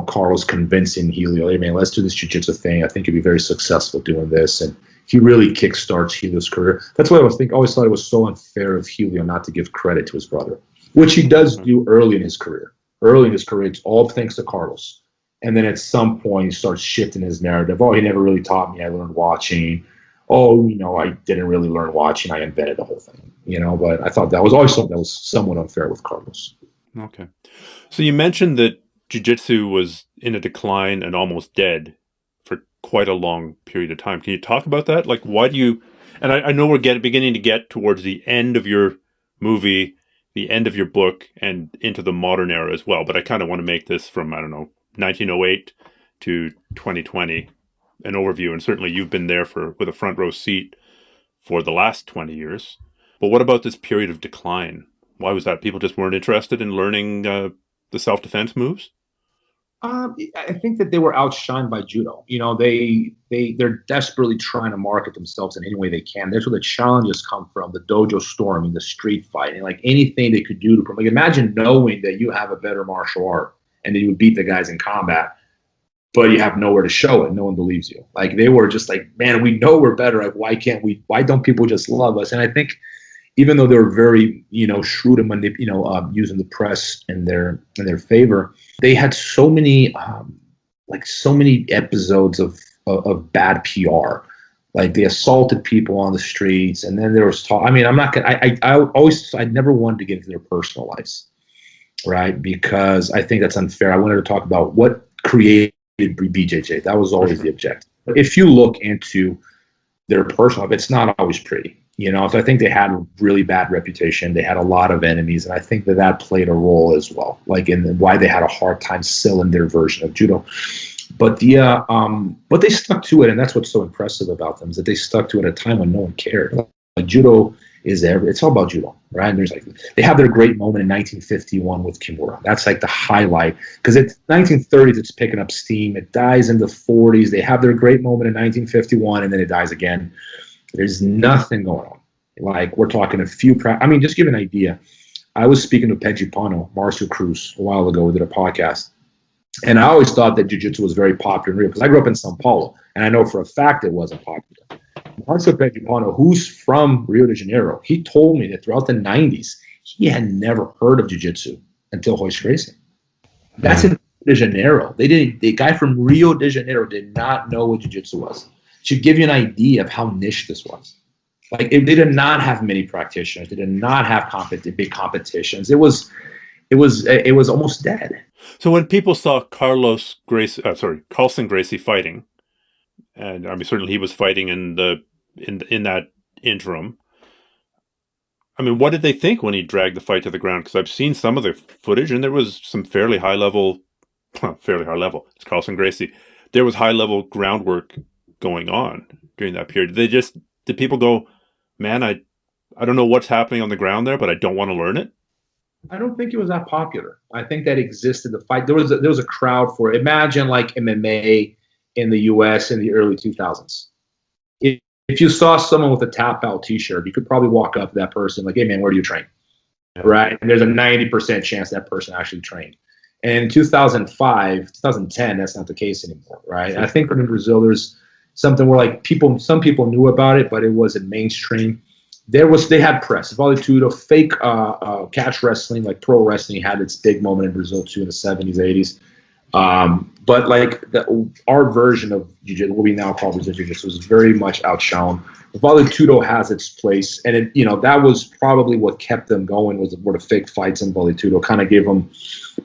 Speaker 1: Carlos convincing Helio, hey man, let's do this jiu-jitsu thing. I think you'll be very successful doing this. And he really kickstarts Helio's career. That's why I always thought it was so unfair of Helio not to give credit to his brother, which he does do early in his career. Early in his career, it's all thanks to Carlos. And then at some point, he starts shifting his narrative. Oh, he never really taught me. I learned watching. Oh, I didn't really learn watching. I invented the whole thing. But I thought that was always something that was somewhat unfair with Carlos.
Speaker 2: Okay. So you mentioned that jiu-jitsu was in a decline and almost dead for quite a long period of time. Can you talk about that? Like, why do you... And I know we're beginning to get towards the end of your movie, the end of your book, and into the modern era as well. But I kind of want to make this from, 1908 to 2020, an overview. And certainly you've been there with a front row seat for the last 20 years. But what about this period of decline? Why was that? People just weren't interested in learning the self-defense moves?
Speaker 1: I think that they were outshined by judo. They're desperately trying to market themselves in any way they can. That's where the challenges come from, the dojo storming, the street fighting, like anything they could do to promote. Like imagine knowing that you have a better martial art and that you would beat the guys in combat, but you have nowhere to show it. No one believes you. Like they were just like, man, we know we're better. Like, why don't people just love us? And I think even though they were very, shrewd and using the press in their favor, they had so many episodes of bad PR. Like they assaulted people on the streets, and then there was talk. I never wanted to get into their personal lives, right? Because I think that's unfair. I wanted to talk about what created BJJ. That was always the objective. But if you look into their personal life, it's not always pretty. So I think they had a really bad reputation. They had a lot of enemies, and I think that played a role as well, like in why they had a hard time selling their version of judo. But but they stuck to it, and that's what's so impressive about them is that they stuck to it at a time when no one cared. Like judo it's all about judo, right? And they have their great moment in 1951 with Kimura. That's like the highlight because it's 1930s. It's picking up steam. It dies in the 40s. They have their great moment in 1951, and then it dies again. There's nothing going on. Like we're talking a few. Just give you an idea. I was speaking to Penji Pano, Marcio Cruz, a while ago. We did a podcast. And I always thought that jiu-jitsu was very popular in Rio because I grew up in Sao Paulo, and I know for a fact it wasn't popular. Marcio Penji Pano, who's from Rio de Janeiro, he told me that throughout the 90s, he had never heard of jiu-jitsu until Royce Gracie. That's in Rio de Janeiro. The guy from Rio de Janeiro did not know what jiu-jitsu was. To give you an idea of how niche this was. Like they did not have many practitioners. They did not have big competitions. It was almost dead.
Speaker 2: So when people saw Carlson Gracie fighting, and I mean certainly he was fighting in that interim. I mean, what did they think when he dragged the fight to the ground? Because I've seen some of the footage, and there was some fairly high level. It's Carlson Gracie. There was high level groundwork going on during that period. Did people go, man, I don't know what's happening on the ground there, but I don't want to learn it?
Speaker 1: I don't think it was that popular. I think that existed. The fight, there was a crowd for it. Imagine like MMA in the U.S. in the early 2000s. If you saw someone with a tap out T-shirt, you could probably walk up to that person like, "Hey man, where do you train?" Right? And there's a 90% chance that person actually trained. And in 2005, 2010, that's not the case anymore, right? And I think in Brazil, there's something where like some people knew about it, but it wasn't mainstream. They had press. Vale Tudo, fake catch wrestling, like pro wrestling, had its big moment in Brazil too in the 70s, 80s. But like our version of jiu-jitsu, what we now call Brazilian jiu-jitsu, was very much outshone. Vale Tudo has its place, and that was probably what kept them going. Were the fake fights in Vale Tudo kind of gave them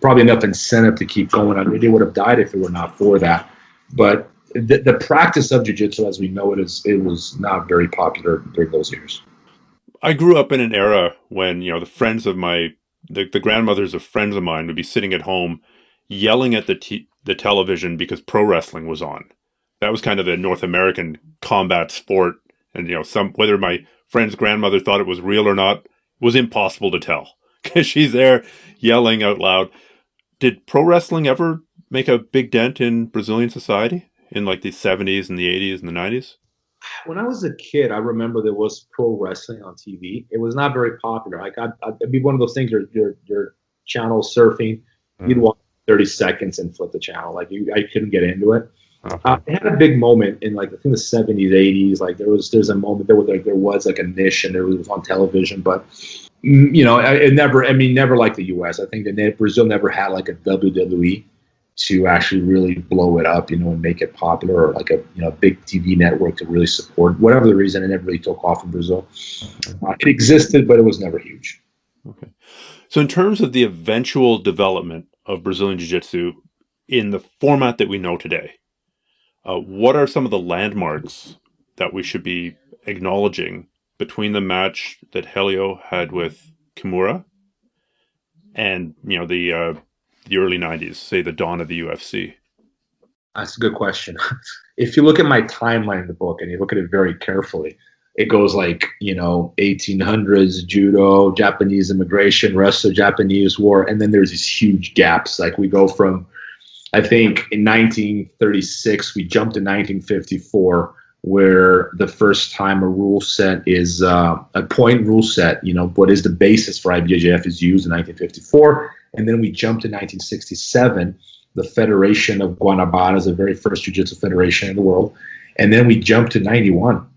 Speaker 1: probably enough incentive to keep going. I mean, they would have died if it were not for that. But the practice of jiu-jitsu, as we know it, was not very popular during those years.
Speaker 2: I grew up in an era when the friends of the grandmothers of friends of mine would be sitting at home yelling at the television because pro wrestling was on. That was kind of the North American combat sport, and whether my friend's grandmother thought it was real or not was impossible to tell because she's there yelling out loud. Did pro wrestling ever make a big dent in Brazilian society in like the 70s and the 80s and the 90s?
Speaker 1: When I was a kid, I remember there was pro wrestling on TV. It was not very popular. Like I'd be one of those things. Your channel surfing, you'd watch 30 seconds and flip the channel. Like I couldn't get into it. Okay. It had a big moment in like I think the 70s, 80s. Like there's a moment there was like a niche and it was on television, but it never like the U.S. I think that Brazil never had like a WWE to actually really blow it up, and make it popular, or like a big TV network to really support. Whatever the reason, it never really took off in Brazil. It existed, but it was never huge.
Speaker 2: Okay. So in terms of the eventual development of Brazilian Jiu-Jitsu in the format that we know today, what are some of the landmarks that we should be acknowledging between the match that Helio had with Kimura and the early 90s, say the dawn of the UFC?
Speaker 1: That's a good question. If you look at my timeline in the book and you look at it very carefully, it goes like, 1800s, judo, Japanese immigration, Russo-Japanese war, and then there's these huge gaps. Like we go from, I think in 1936, we jumped to 1954, where the first time a rule set is a point rule set, what is the basis for IBJJF is used in 1954. And then we jump to 1967, the Federation of Guanabara is the very first jiu-jitsu federation in the world. And then we jump to 91.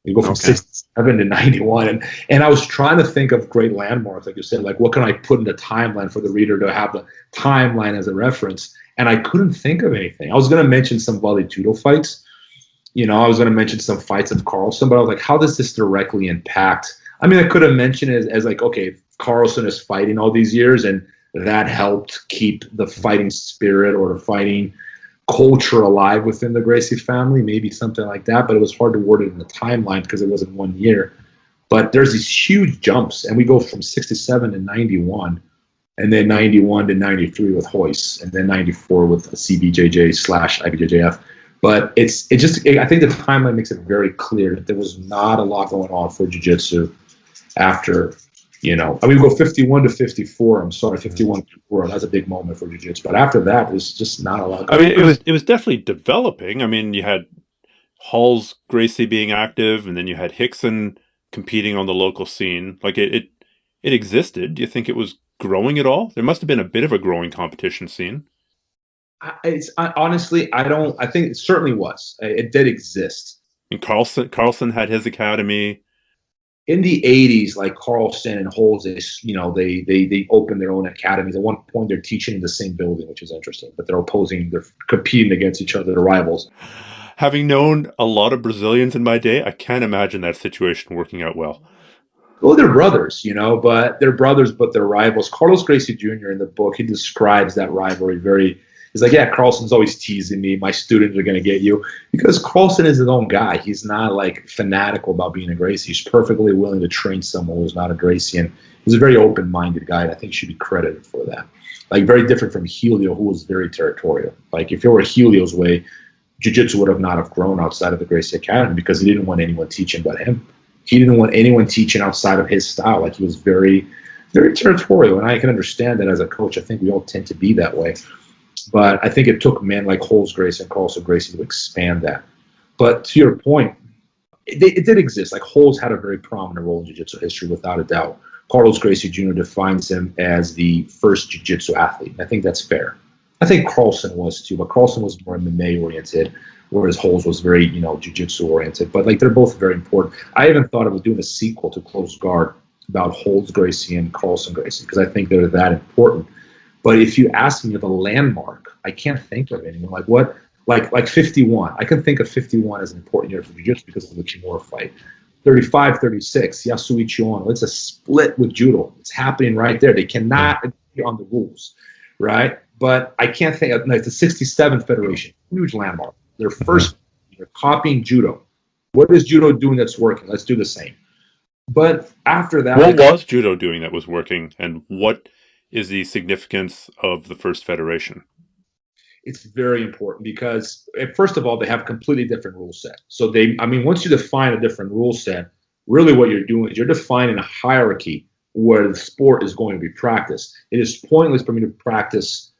Speaker 1: We go from 67 to 91. And I was trying to think of great landmarks, like you said, like what can I put in the timeline for the reader to have the timeline as a reference? And I couldn't think of anything. I was going to mention some Vale Tudo fights. I was going to mention some fights of Carlson, but I was like, how does this directly impact? I mean, I could have mentioned it as like, okay, Carlson is fighting all these years, and that helped keep the fighting spirit or the fighting culture alive within the Gracie family, maybe something like that. But it was hard to word it in the timeline because it wasn't 1 year. But there's these huge jumps, and we go from 67 to 91, and then 91 to 93 with Royce, and then 94 with CBJJ/IBJJF. But I think the timeline makes it very clear that there was not a lot going on for jiu-jitsu after, we go 51 to 54. I'm sorry, 51 to 54. That's a big moment for jiu-jitsu. But after that, there's just not a lot going on.
Speaker 2: It was definitely developing. I mean, you had Hall's Gracie being active, and then you had Hickson competing on the local scene. Like it it existed. Do you think it was growing at all? There must have been a bit of a growing competition scene.
Speaker 1: Honestly, I think it certainly was. It did exist.
Speaker 2: And Carlson had his academy.
Speaker 1: In the 80s, like Carlson and Holz, they opened their own academies. At one point, they're teaching in the same building, which is interesting, but they're competing against each other, the rivals.
Speaker 2: Having known a lot of Brazilians in my day, I can't imagine that situation working out well.
Speaker 1: Well, they're brothers, but they're rivals. Carlos Gracie Jr. in the book, he describes that rivalry he's like, yeah, Carlson's always teasing me. My students are going to get you. Because Carlson is his own guy. He's not like fanatical about being a Gracie. He's perfectly willing to train someone who's not a Gracie. And he's a very open-minded guy. And I think he should be credited for that. Like, very different from Helio, who was very territorial. Like, if it were Helio's way, jiu-jitsu would not have grown outside of the Gracie Academy because he didn't want anyone teaching but him. He didn't want anyone teaching outside of his style. Like, he was very, very territorial. And I can understand that as a coach. I think we all tend to be that way. But I think it took men like Holz Gracie and Carlson Gracie to expand that. But to your point, it did exist. Like, Holz had a very prominent role in jiu-jitsu history, without a doubt. Carlos Gracie Jr. defines him as the first jiu-jitsu athlete. I think that's fair. I think Carlson was too, but Carlson was more MMA-oriented, whereas Holz was very, jiu-jitsu-oriented. But, like, they're both very important. I even thought of doing a sequel to Close Guard about Holz Gracie and Carlson Gracie because I think they're that important. But if you ask me of a landmark, I can't think of anyone. Like what? Like 51. I can think of 51 as an important year for jiu-jitsu because of the Kimura fight. 35, 36, Yasuichi Ono. It's a split with judo. It's happening right there. They cannot agree on the rules, right? But I can't think of the 67th Federation. Huge landmark. Their first, they're copying judo. What is judo doing that's working? Let's do the same. But after that,
Speaker 2: what was judo doing that was working, and what is the significance of the first federation?
Speaker 1: It's very important because, first of all, they have a completely different rule set. So once you define a different rule set, really what you're doing is you're defining a hierarchy where the sport is going to be practiced. It is pointless for me to practice,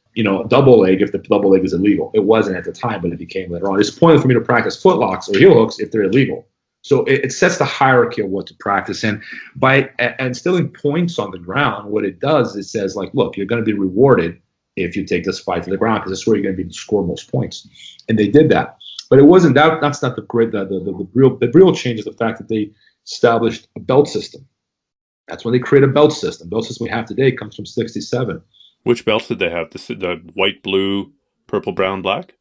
Speaker 1: double leg if the double leg is illegal. It wasn't at the time, but it became later on. It's pointless for me to practice footlocks or heel hooks if they're illegal. So it sets the hierarchy of what to practice. And by instilling points on the ground, what it does, it says, like, look, you're going to be rewarded if you take this fight to the ground because that's where you're going to be able to score most points. And they did that. But it wasn't that. That's not the real change is the fact that they established a belt system. That's when they created a belt system. Belt system we have today comes from 67.
Speaker 2: Which belts did they have? The white, blue, purple, brown, black?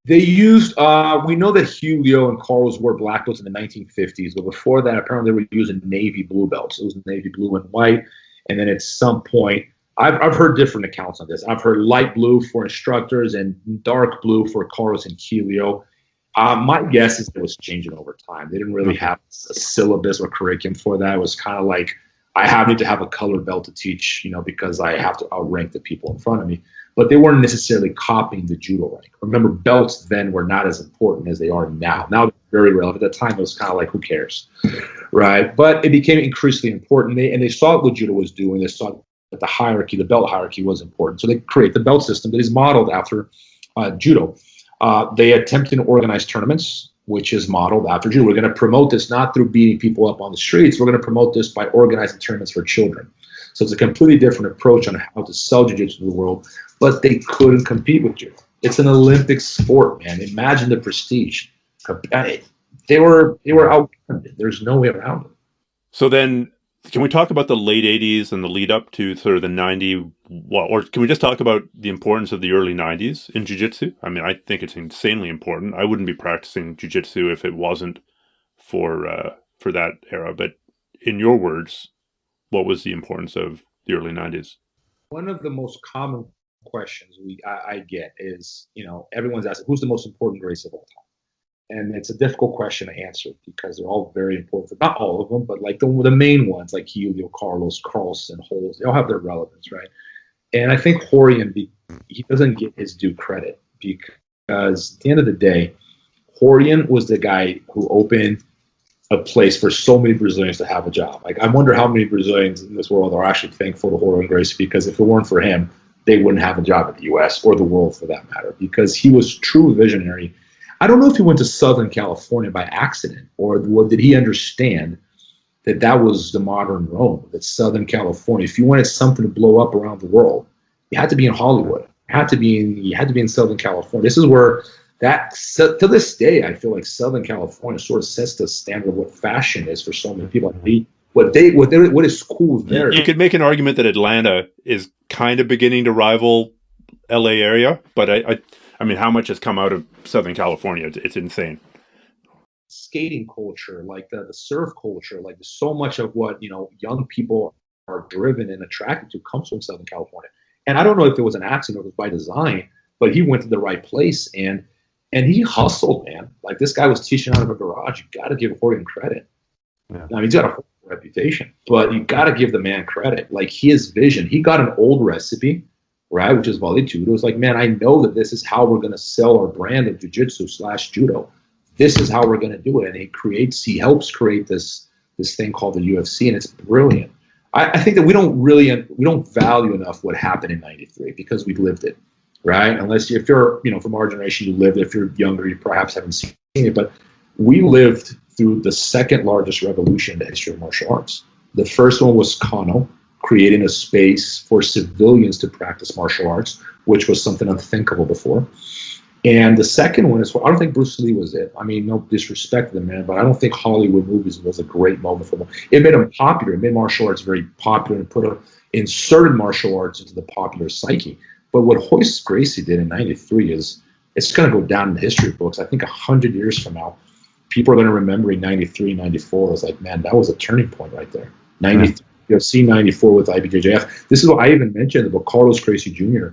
Speaker 1: They used, we know that Helio and Carlos wore black belts in the 1950s, but before that, apparently they were using navy blue belts. It was navy blue and white. And then at some point, I've heard different accounts on this. I've heard light blue for instructors and dark blue for Carlos and Helio. My guess is it was changing over time. They didn't really have a syllabus or curriculum for that. It was kind of like, I need to have a color belt to teach, because I have to outrank the people in front of me. But they weren't necessarily copying the judo rank. Remember, belts then were not as important as they are now. Now they're very relevant. At that time, it was kind of like, who cares, right? But it became increasingly important. They saw what judo was doing. They saw that the hierarchy, the belt hierarchy, was important. So they create the belt system that is modeled after judo. They attempted to organize tournaments, which is modeled after judo. We're going to promote this not through beating people up on the streets. We're going to promote this by organizing tournaments for children. So it's a completely different approach on how to sell jiu-jitsu to the world, but they couldn't compete with judo. It's an Olympic sport, man. Imagine the prestige. They were outgunned. There's no way around it.
Speaker 2: So then, can we talk about the late 80s and the lead up to sort of the 90s? Or can we just talk about the importance of the early 90s in jiu-jitsu? I mean, I think it's insanely important. I wouldn't be practicing jiu-jitsu if it wasn't for that era. But in your words, what was the importance of the early 90s?
Speaker 1: One of the most common questions I get is, everyone's asking, who's the most important Gracie of all time? And it's a difficult question to answer because they're all very important. Not all of them, but like the main ones, like Helio, Carlos, Carlson, Holz, they all have their relevance, right? And I think Rorion, he doesn't get his due credit because at the end of the day, Rorion was the guy who opened a place for so many Brazilians to have a job. Like, I wonder how many Brazilians in this world are actually thankful to Rorion Gracie, because if it weren't for him, they wouldn't have a job in the U.S. or the world for that matter, because he was true visionary. I don't know if he went to Southern California by accident or did he understand that was the modern Rome, that Southern California. If you wanted something to blow up around the world, you had to be in Hollywood. You had to be in Southern California. This is where to this day, I feel like Southern California sort of sets the standard of what fashion is for so many people. What is cool there.
Speaker 2: You could make an argument that Atlanta is kind of beginning to rival LA area, but I mean, how much has come out of Southern California? It's insane.
Speaker 1: Skating culture, like the surf culture, like so much of what young people are driven and attracted to comes from Southern California. And I don't know if it was an accident or it was by design, but he went to the right place and he hustled, man. Like this guy was teaching out of a garage. You got to give Horton credit. Yeah. I mean, he's got a horrible reputation, but you got to give the man credit. Like his vision, he got an old recipe, right, which is Vale Tudo. It was like, man, I know that this is how we're going to sell our brand of jiu-jitsu / judo. This is how we're going to do it. And he helps create this thing called the UFC, and it's brilliant. I think that we don't value enough what happened in '93 because we've lived it, right? Unless if you're from our generation, you lived it. If you're younger, you perhaps haven't seen it. But we lived through the second largest revolution in the history of martial arts. The first one was Kano, creating a space for civilians to practice martial arts, which was something unthinkable before. And the second one is, I don't think Bruce Lee was it. I mean, no disrespect to the man, but I don't think Hollywood movies was a great moment for him. It made him popular. It made martial arts very popular and inserted martial arts into the popular psyche. But what Royce Gracie did in '93 it's going to go down in the history books. I think 100 years from now, people are going to remember in '93, '94. It's like, man, that was a turning point right there. '93, UFC '94 with IBJJF. This is what I even mentioned about Carlos Gracie Jr.,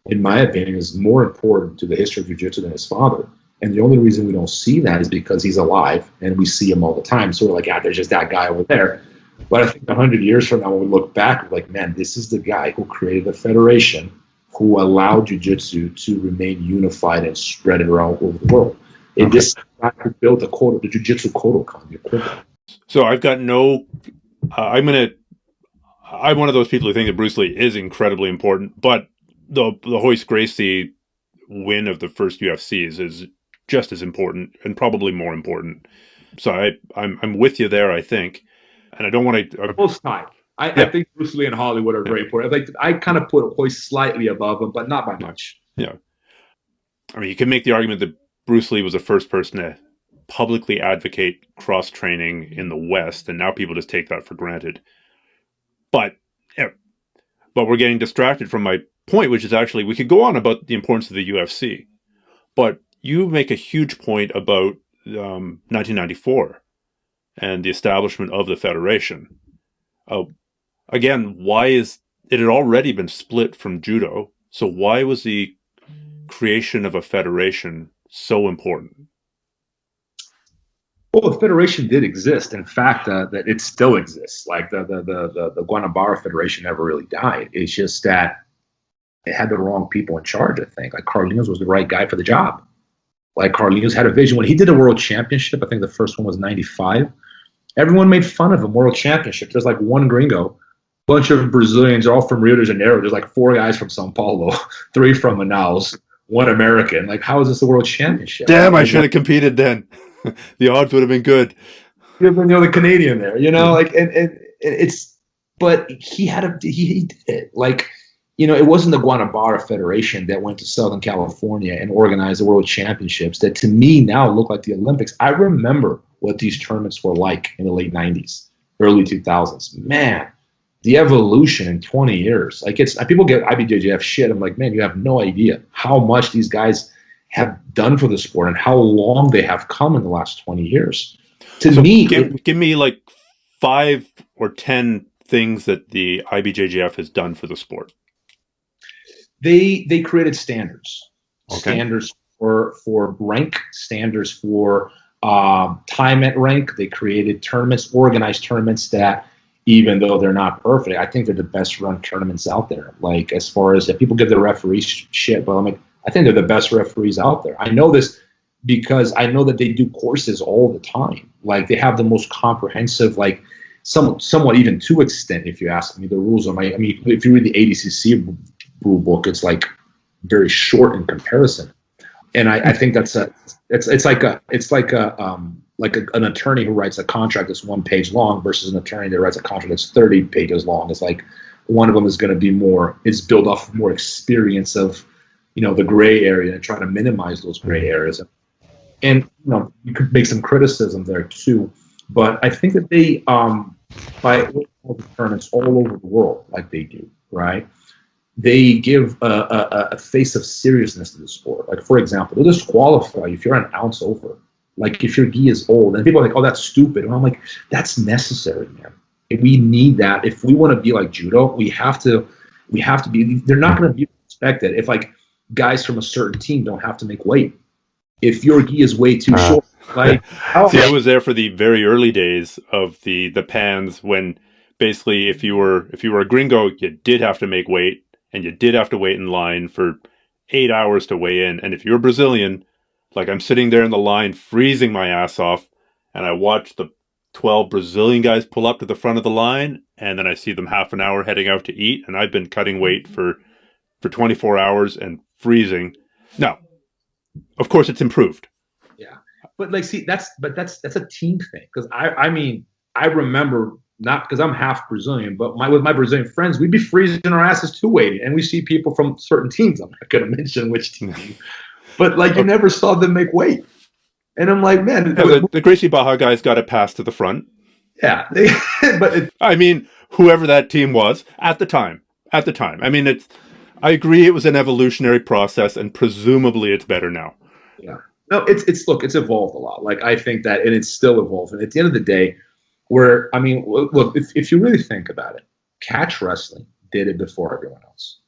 Speaker 1: in my opinion, is more important to the history of jiu-jitsu than his father. And the only reason we don't see that is because he's alive and we see him all the time. So we're like, there's just that guy over there. But I think 100 years from now, when we look back, we're like, man, this is the guy who created a federation who allowed jiu-jitsu to remain unified and spread it around over the world. And this guy who built the jiu-jitsu Kodokan.
Speaker 2: So I've got I'm one of those people who think that Bruce Lee is incredibly important, but the Royce Gracie win of the first UFCs is just as important and probably more important. So I'm with you there, I think. And I don't want to...
Speaker 1: Close time. I think Bruce Lee and Hollywood are very important. I kind of put Royce slightly above him, but not by much.
Speaker 2: Yeah. I mean, you can make the argument that Bruce Lee was the first person to publicly advocate cross-training in the West, and now people just take that for granted. But we're getting distracted from my point, which is actually, we could go on about the importance of the UFC, but you make a huge point about 1994 and the establishment of the Federation. Again, why is it had already been split from judo? So why was the creation of a federation so important?
Speaker 1: Well, the federation did exist. In fact, that it still exists. Like the Guanabara Federation never really died. It's just that it had the wrong people in charge, I think. Like Carlinhos was the right guy for the job. Like Carlinhos had a vision. When he did a world championship, I think the first one was '95, everyone made fun of him. World championship. There's like one gringo, bunch of Brazilians, all from Rio de Janeiro. There's like 4 guys from Sao Paulo, 3 from Manaus, 1 American. Like, how is this a world championship?
Speaker 2: Damn, I should have competed then. The odds would have been good.
Speaker 1: You're the Canadian there, like, and it's, but he did it. Like, it wasn't the Guanabara Federation that went to Southern California and organized the World Championships that to me now look like the Olympics. I remember what these tournaments were like in the late 90s, early 2000s. Man, the evolution in 20 years. Like, people get IBJJF shit. I'm like, man, you have no idea how much these guys have done for the sport and how long they have come in the last 20 years. Give
Speaker 2: me like 5 or 10 things that the IBJJF has done for the sport.
Speaker 1: They created standards.
Speaker 2: Okay.
Speaker 1: Standards for rank, standards for time at rank. They created tournaments, organized tournaments that, even though they're not perfect, I think they're the best run tournaments out there. Like, as far as people give the referees shit, but I think they're the best referees out there. I know this because I know that they do courses all the time. Like, they have the most comprehensive, like, somewhat even to extent, if you ask me, the rules are if you read the ADCC rule book, it's like very short in comparison. And I think that's it's like a like an attorney who writes a contract that's 1 page long versus an attorney that writes a contract that's 30 pages long. It's like one of them is going to be is built off of more experience of, the gray area and try to minimize those gray areas. And you could make some criticism there too. But I think that they, by tournaments all over the world, like they do, right? They give a face of seriousness to the sport. Like, for example, they'll disqualify you if you're an ounce over. Like, if your gi is old. And people are like, oh, that's stupid. And I'm like, that's necessary, man. We need that. If we want to be like judo, we have to be, they're not going to be respected if, like, guys from a certain team don't have to make weight. If your gi is way too short. Like,
Speaker 2: see, I was there for the very early days of the pans when basically if you were a gringo, you did have to make weight. And you did have to wait in line for 8 hours to weigh in. And if you're Brazilian, like, I'm sitting there in the line freezing my ass off, and I watch the 12 Brazilian guys pull up to the front of the line, and then I see them half an hour heading out to eat, and I've been cutting weight for 24 hours and freezing. Now, of course, it's improved.
Speaker 1: Yeah, but like, see, that's a team thing, because I mean, I remember. Not because I'm half Brazilian, but with my Brazilian friends, we'd be freezing our asses too waiting. And we see people from certain teams. I'm not going to mention which team. But, like, you never saw them make weight. And I'm like, man.
Speaker 2: Yeah, the Gracie Baja guys got a pass to the front.
Speaker 1: Yeah.
Speaker 2: I mean, whoever that team was at the time. I mean, I agree it was an evolutionary process, and presumably it's better now.
Speaker 1: Yeah. No, it's evolved a lot. Like, I think that, and it's still evolving. At the end of the day, look, if you really think about it, catch wrestling did it before everyone else.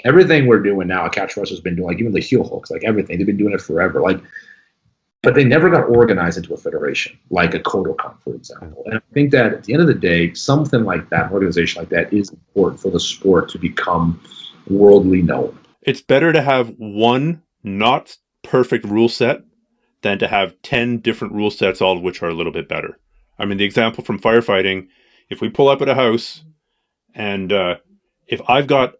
Speaker 1: Everything we're doing now, catch wrestlers been doing, like, even the heel hooks, like everything, they've been doing it forever. Like, but they never got organized into a federation, like a Kodokan, for example. And I think that at the end of the day, something like that, an organization like that, is important for the sport to become worldly known.
Speaker 2: It's better to have one not perfect rule set than to have 10 different rule sets, all of which are a little bit better. I mean, the example from firefighting, if we pull up at a house and if I've got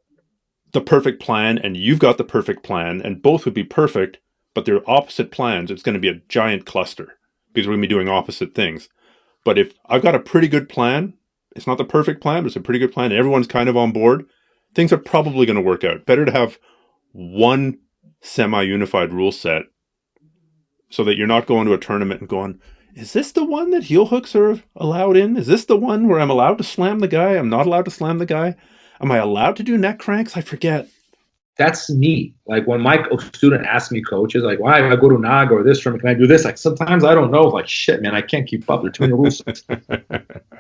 Speaker 2: the perfect plan and you've got the perfect plan and both would be perfect, but they're opposite plans, it's going to be a giant cluster because we're going to be doing opposite things. But if I've got a pretty good plan, it's not the perfect plan, but it's a pretty good plan, and everyone's kind of on board, things are probably going to work out. Better to have one semi-unified rule set so that you're not going to a tournament and going, is this the one that heel hooks are allowed in? Is this the one where I'm allowed to slam the guy? I'm not allowed to slam the guy? Am I allowed to do neck cranks? I forget.
Speaker 1: That's me. Like, when my student asks me, coaches, like, why I go to Naga or this tournament, can I do this? Like, sometimes I don't know. Like, shit, man, I can't keep up. There are too many rules.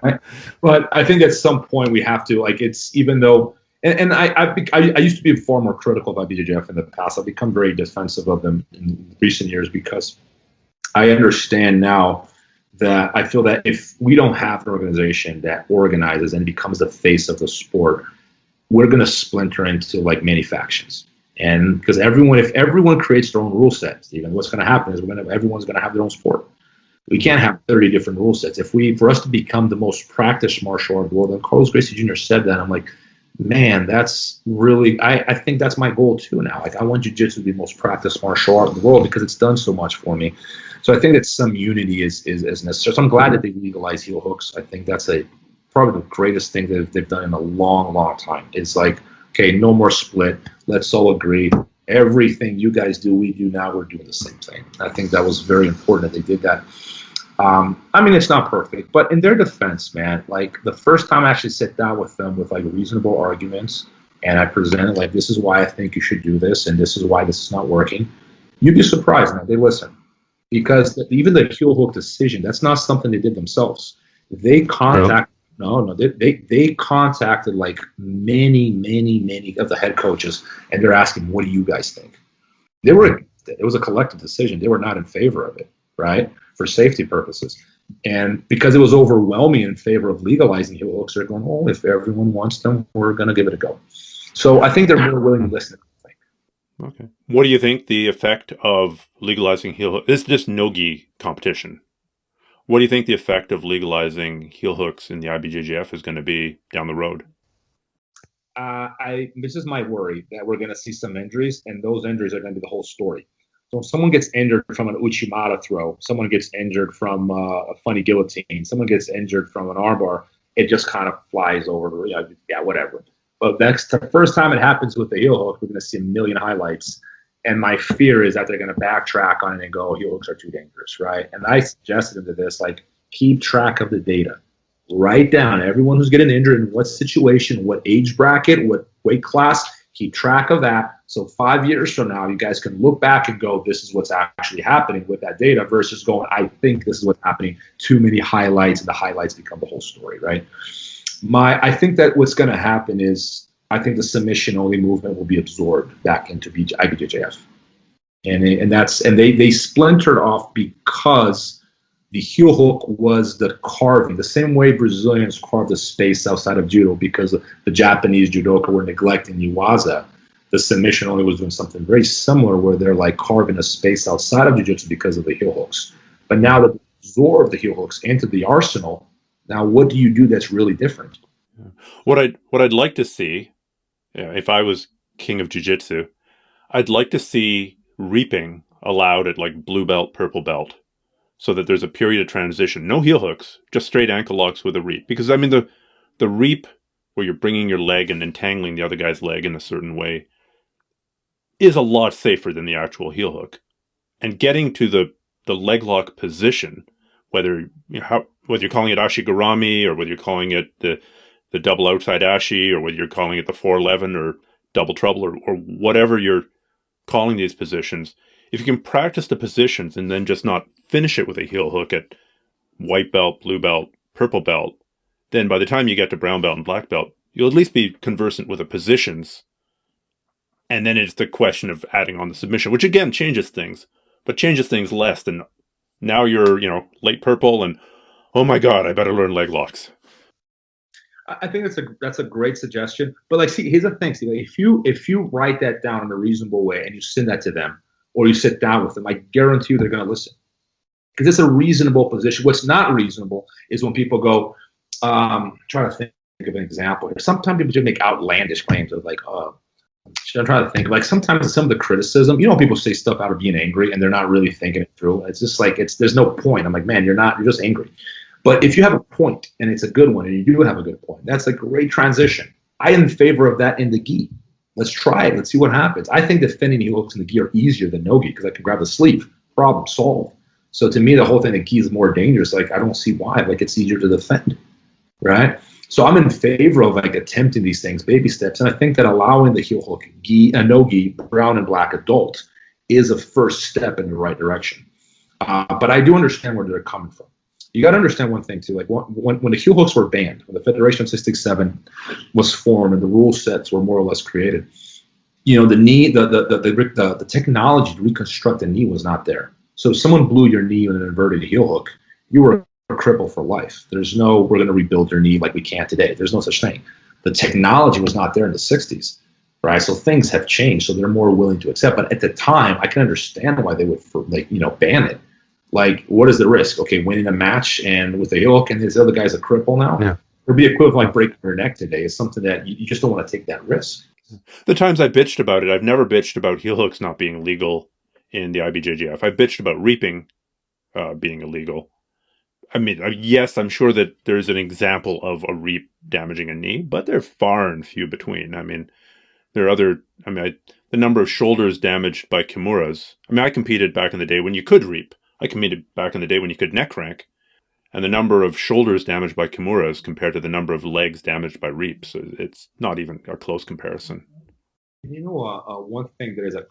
Speaker 1: Right? But I think at some point we have to, like, it's, even though, and I used to be far more critical of BJJ in the past. I've become very defensive of them in recent years because I understand now that I feel that if we don't have an organization that organizes and becomes the face of the sport, we're going to splinter into, like, many factions. And because if everyone creates their own rule set, Stephen, what's going to happen is everyone's going to have their own sport. We can't have 30 different rule sets. For us to become the most practiced martial art in the world, and Carlos Gracie Jr. said that, I'm like, man, that's really, I think that's my goal too now. Like, I want jiu-jitsu to be the most practiced martial art in the world because it's done so much for me. So I think that some unity is necessary. So I'm glad that they legalize heel hooks. I think that's probably the greatest thing that they've done in a long, long time. It's like, okay, no more split. Let's all agree. Everything you guys do, we do now, we're doing the same thing. I think that was very important that they did that. I mean, it's not perfect, but in their defense, man, like, the first time I actually sit down with them with, like, reasonable arguments, and I presented, like, this is why I think you should do this, and this is why this is not working, you'd be surprised, man. They listen. Because even the heel hook decision, that's not something they did themselves. They contacted, they contacted, like, many of the head coaches, and they're asking, what do you guys think? It was a collective decision. They were not in favor of it, right? For safety purposes. And because it was overwhelming in favor of legalizing heel hooks, they're going, oh, if everyone wants them, we're going to give it a go. So I think they're more willing to listen.
Speaker 2: Okay. What do you think the effect of legalizing heel hooks? This is just no-gi competition. What do you think the effect of legalizing heel hooks in the IBJJF is going to be down the road?
Speaker 1: This is my worry, that we're going to see some injuries, and those injuries are going to be the whole story. So if someone gets injured from an Uchimata throw, someone gets injured from a funny guillotine, someone gets injured from an armbar, it just kind of flies over. Yeah, whatever. But that's the first time it happens with the heel hook. We're going to see a million highlights. And my fear is that they're going to backtrack on it and go, heel hooks are too dangerous, right? And I suggested them to this, like, keep track of the data. Write down everyone who's getting injured, in what situation, what age bracket, what weight class. Keep track of that. So 5 years from now, you guys can look back and go, this is what's actually happening with that data, versus going, I think this is what's happening. Too many highlights, and the highlights become the whole story, right? I think that what's going to happen is, I think the submission-only movement will be absorbed back into IBJJF. And they splintered off because the heel hook was the carving, the same way Brazilians carved the space outside of judo because the Japanese judoka were neglecting Iwaza. The submission only was doing something very similar, where they're like carving a space outside of jiu-jitsu because of the heel hooks. But now that they absorb the heel hooks into the arsenal, now what do you do that's really different?
Speaker 2: What I'd like to see, if I was king of jiu-jitsu, I'd like to see reaping allowed at like blue belt, purple belt, so that there's a period of transition. No heel hooks, just straight ankle locks with a reap. Because, I mean, the reap, where you're bringing your leg and entangling the other guy's leg in a certain way, is a lot safer than the actual heel hook. And getting to the leg lock position, whether you're calling it ashigarami, or whether you're calling it the double outside ashi, or whether you're calling it the 411 or double trouble, or whatever you're calling these positions, if you can practice the positions and then just not finish it with a heel hook at white belt, blue belt, purple belt, then by the time you get to brown belt and black belt, you'll at least be conversant with the positions. And then it's the question of adding on the submission, which again changes things, but changes things less than now you're, late purple and, oh my God, I better learn leg locks.
Speaker 1: I think that's a great suggestion. But here's the thing. If you write that down in a reasonable way and you send that to them, or you sit down with them, I guarantee you they're going to listen. Because it's a reasonable position. What's not reasonable is when people go, trying to think of an example here. Sometimes people just make outlandish claims of I'm trying to think. Like sometimes some of the criticism, people say stuff out of being angry and they're not really thinking it through. It's just there's no point. I'm like, man, you're just angry. But if you have a point and it's a good one, and you do have a good point, that's a great transition. I am in favor of that in the gi. Let's try it. Let's see what happens. I think defending heel hooks in the gi are easier than no gi because I can grab the sleeve. Problem solved. So to me, the whole thing, the gi is more dangerous. I don't see why. It's easier to defend, right? So I'm in favor of attempting these things, baby steps. And I think that allowing the heel hook gi, no gi, brown and black adult is a first step in the right direction. But I do understand where they're coming from. You got to understand one thing too. When the heel hooks were banned, when the Federation of 667 was formed and the rule sets were more or less created, the knee, the technology to reconstruct the knee was not there. So if someone blew your knee with an inverted heel hook, you were a cripple for life. There's no, we're going to rebuild your knee like we can today. There's no such thing. The technology was not there in the 60s, right? So things have changed. So they're more willing to accept. But at the time, I can understand why they would ban it. What is the risk? Okay, winning a match and with a heel hook and this other guy's a cripple now? Yeah. It would be equivalent breaking your neck today. Is something that you just don't want to take that risk.
Speaker 2: The times I bitched about it, I've never bitched about heel hooks not being legal in the IBJJF. I bitched about reaping being illegal. I mean, yes, I'm sure that there's an example of a reap damaging a knee, but they're far and few between. I mean, there are other, the number of shoulders damaged by kimuras. I competed back in the day when you could reap. I competed back in the day when you could neck rank, and the number of shoulders damaged by kimuras compared to the number of legs damaged by reaps, it's not even a close comparison.
Speaker 1: One thing that is a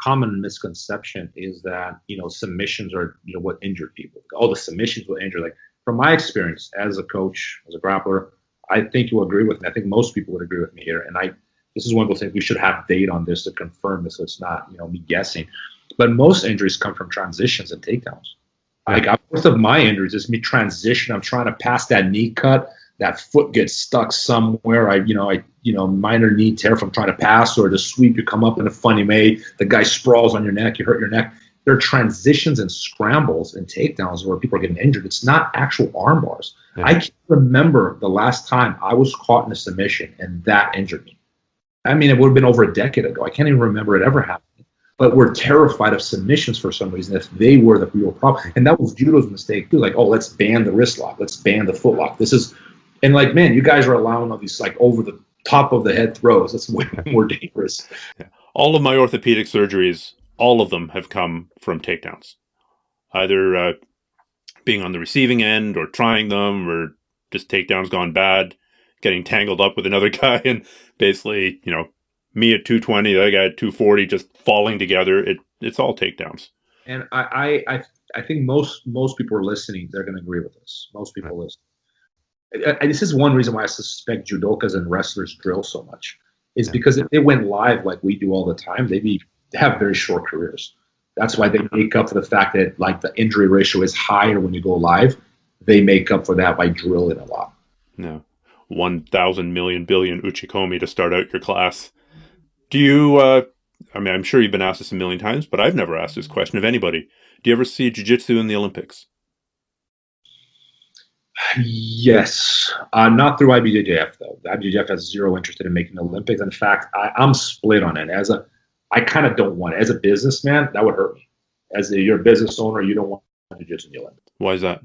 Speaker 1: common misconception is that submissions are what injured people. All the submissions will injure. From my experience as a coach, as a grappler, I think you will agree with me. I think most people would agree with me here. And this is one of those things we should have data on this to confirm this, so it's not me guessing. But most injuries come from transitions and takedowns. Most of my injuries is me transition. I'm trying to pass that knee cut. That foot gets stuck somewhere. Minor knee tear from trying to pass, or the sweep, you come up in a funny way. The guy sprawls on your neck. You hurt your neck. There are transitions and scrambles and takedowns where people are getting injured. It's not actual arm bars. Yeah. I can't remember the last time I was caught in a submission and that injured me. It would have been over a decade ago. I can't even remember it ever happening. but we're terrified of submissions for some reason if they were the real problem. And that was judo's mistake too. Like, oh, let's ban the wrist lock. Let's ban the foot lock. And like, man, you guys are allowing all these like over the top of the head throws. That's way more dangerous.
Speaker 2: Yeah. All of my orthopedic surgeries, all of them have come from takedowns. Either being on the receiving end or trying them, or just takedowns gone bad, getting tangled up with another guy, and basically, me at 220, the other guy at 240, just falling together. It's all takedowns.
Speaker 1: And I think most people are listening. They're going to agree with this. Most people listen. This is one reason why I suspect judokas and wrestlers drill so much. Is because if they went live like we do all the time, they have very short careers. That's why they make up for the fact that like the injury ratio is higher when you go live. They make up for that by drilling a lot.
Speaker 2: No, 1,000 million billion uchikomi to start out your class. Do you? I'm sure you've been asked this a million times, but I've never asked this question of anybody. Do you ever see jiu-jitsu in the Olympics?
Speaker 1: Yes, not through IBJJF though. The IBJJF has zero interest in making the Olympics. In fact, I'm split on it. I kind of don't want it. As a businessman, that would hurt me. You're a business owner, you don't want jiu-jitsu in the Olympics.
Speaker 2: Why is that?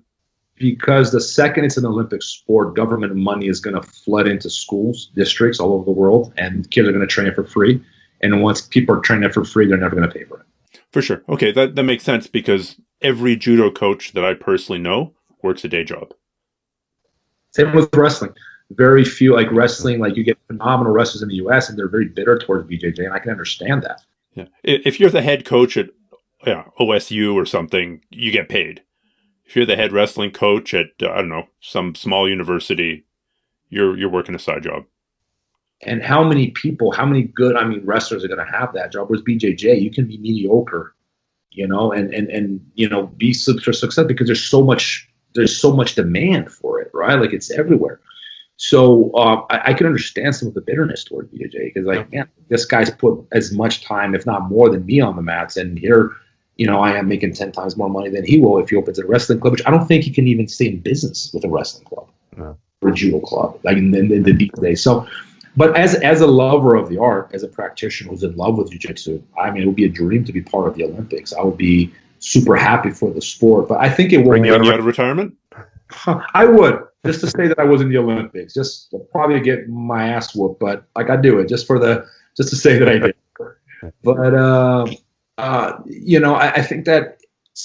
Speaker 1: Because the second it's an Olympic sport, government money is going to flood into schools, districts all over the world, and kids are going to train it for free. And once people are training it for free, they're never going to pay for it.
Speaker 2: For sure. Okay, that makes sense because every judo coach that I personally know works a day job.
Speaker 1: Same with wrestling. Very few, like wrestling, like you get phenomenal wrestlers in the U.S. and they're very bitter towards BJJ, and I can understand that.
Speaker 2: Yeah, if you're the head coach at OSU or something, you get paid. If you're the head wrestling coach at some small university, you're working a side job.
Speaker 1: And how many good wrestlers are going to have that job? Whereas BJJ, you can be mediocre, and be successful because there's so much demand for it, right? Like it's everywhere. So I can understand some of the bitterness toward BJJ because this guy's put as much time, if not more, than me on the mats, and here, I am making 10 times more money than he will if he opens a wrestling club, which I don't think he can even stay in business with a wrestling club or a judo club, like in the days. So, but as a lover of the art, as a practitioner who's in love with jiu-jitsu, it would be a dream to be part of the Olympics. I would be super happy for the sport, but I think it will
Speaker 2: bring you out of retirement.
Speaker 1: I would, just to say that I was in the Olympics, just probably get my ass whooped, but I do it just to say that I did. But I think that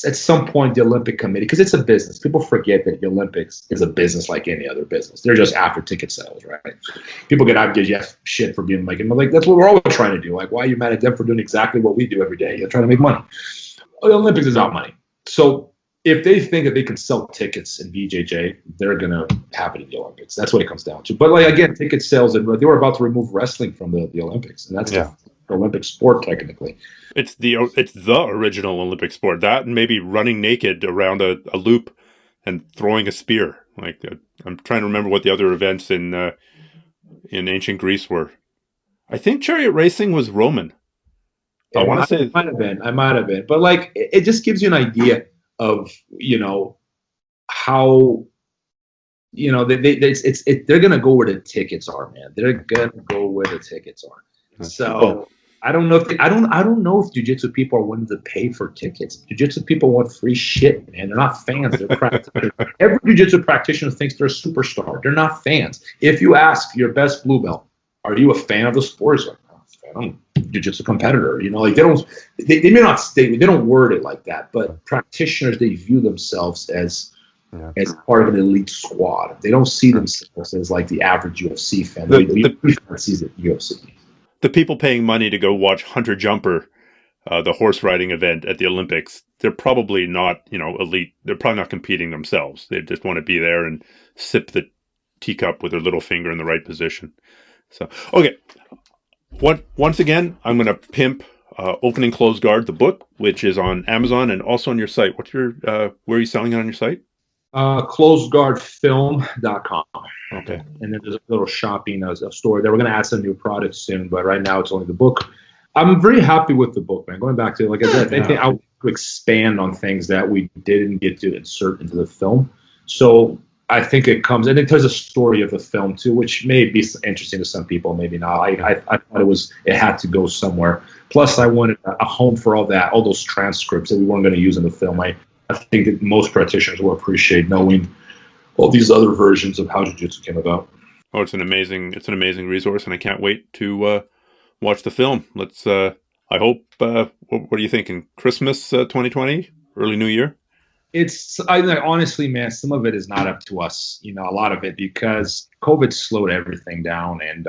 Speaker 1: at some point the Olympic Committee, because it's a business, people forget that the Olympics is a business like any other business. They're just after ticket sales, right? People get IBJJF shit for being like that's what we're all trying to do. Like, why are you mad at them for doing exactly what we do every day? You're trying to make money. Well, the Olympics is about money. So if they think that they can sell tickets in BJJ, they're going to have it in the Olympics. That's what it comes down to. But again, ticket sales, and they were about to remove wrestling from the Olympics, and that's the Olympic sport technically.
Speaker 2: It's the original Olympic sport. That and maybe running naked around a loop and throwing a spear. I'm trying to remember what the other events in ancient Greece were. I think chariot racing was Roman.
Speaker 1: I want to say I might have been, but it just gives you an idea of how they're gonna go where the tickets are, man. They're gonna go where the tickets are. So I don't know if jiu-jitsu people are willing to pay for tickets. Jiu-jitsu people want free shit, man. They're not fans. They're practitioners. Every jiu-jitsu practitioner thinks they're a superstar. They're not fans. If you ask your best blue belt, are you a fan of the sport? He's like, I'm a jiu-jitsu competitor. They may not state, they don't word it like that, but practitioners, they view themselves as part of an elite squad. They don't see themselves as like the average UFC fan. The sees it UFC.
Speaker 2: The people paying money to go watch Hunter Jumper, the horse riding event at the Olympics, they're probably not, elite. They're probably not competing themselves. They just want to be there and sip the teacup with their little finger in the right position. So, okay. Once again, I'm going to pimp Opening Closed Guard, the book, which is on Amazon and also on your site. Where are you selling it on your site?
Speaker 1: Closedguardfilm.com.
Speaker 2: Okay.
Speaker 1: And then there's a little shopping a store there. We're going to add some new products soon, but right now it's only the book. I'm very happy with the book, man. Going back to, like I said, I think I'll expand on things that we didn't get to insert into the film. So I think it comes, and it tells a story of the film too, which may be interesting to some people, maybe not. I thought it had to go somewhere. Plus, I wanted a home for all those transcripts that we weren't going to use in the film. I think that most practitioners will appreciate knowing all these other versions of how jiu-jitsu came about.
Speaker 2: Oh, it's an amazing resource, and I can't wait to watch the film. Let's. I hope. What are you thinking? Christmas 2020, early New Year.
Speaker 1: Honestly, man, some of it is not up to us. A lot of it, because COVID slowed everything down, and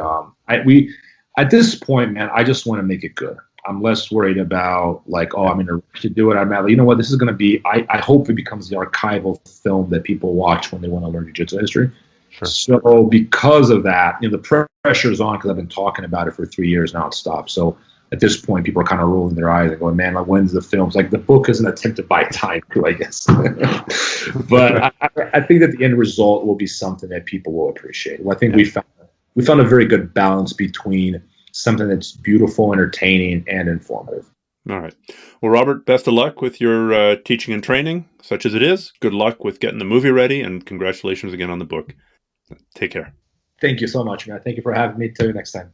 Speaker 1: we at this point, man, I just want to make it good. I'm less worried about I'm in a rush to do it. I'm at, this is going to be. I hope it becomes the archival film that people watch when they want to learn jiu-jitsu history.
Speaker 2: Sure.
Speaker 1: So because of that, the pressure is on, because I've been talking about it for 3 years now. It's stopped. So at this point, people are kind of rolling their eyes and going, man, when's the film? It's like the book is an attempt to buy time too, I guess. But I think that the end result will be something that people will appreciate. Well, I think we found a very good balance between something that's beautiful, entertaining, and informative.
Speaker 2: All right. Well, Robert, best of luck with your teaching and training, such as it is. Good luck with getting the movie ready, and congratulations again on the book. Take care.
Speaker 1: Thank you so much, man. Thank you for having me. Till next time.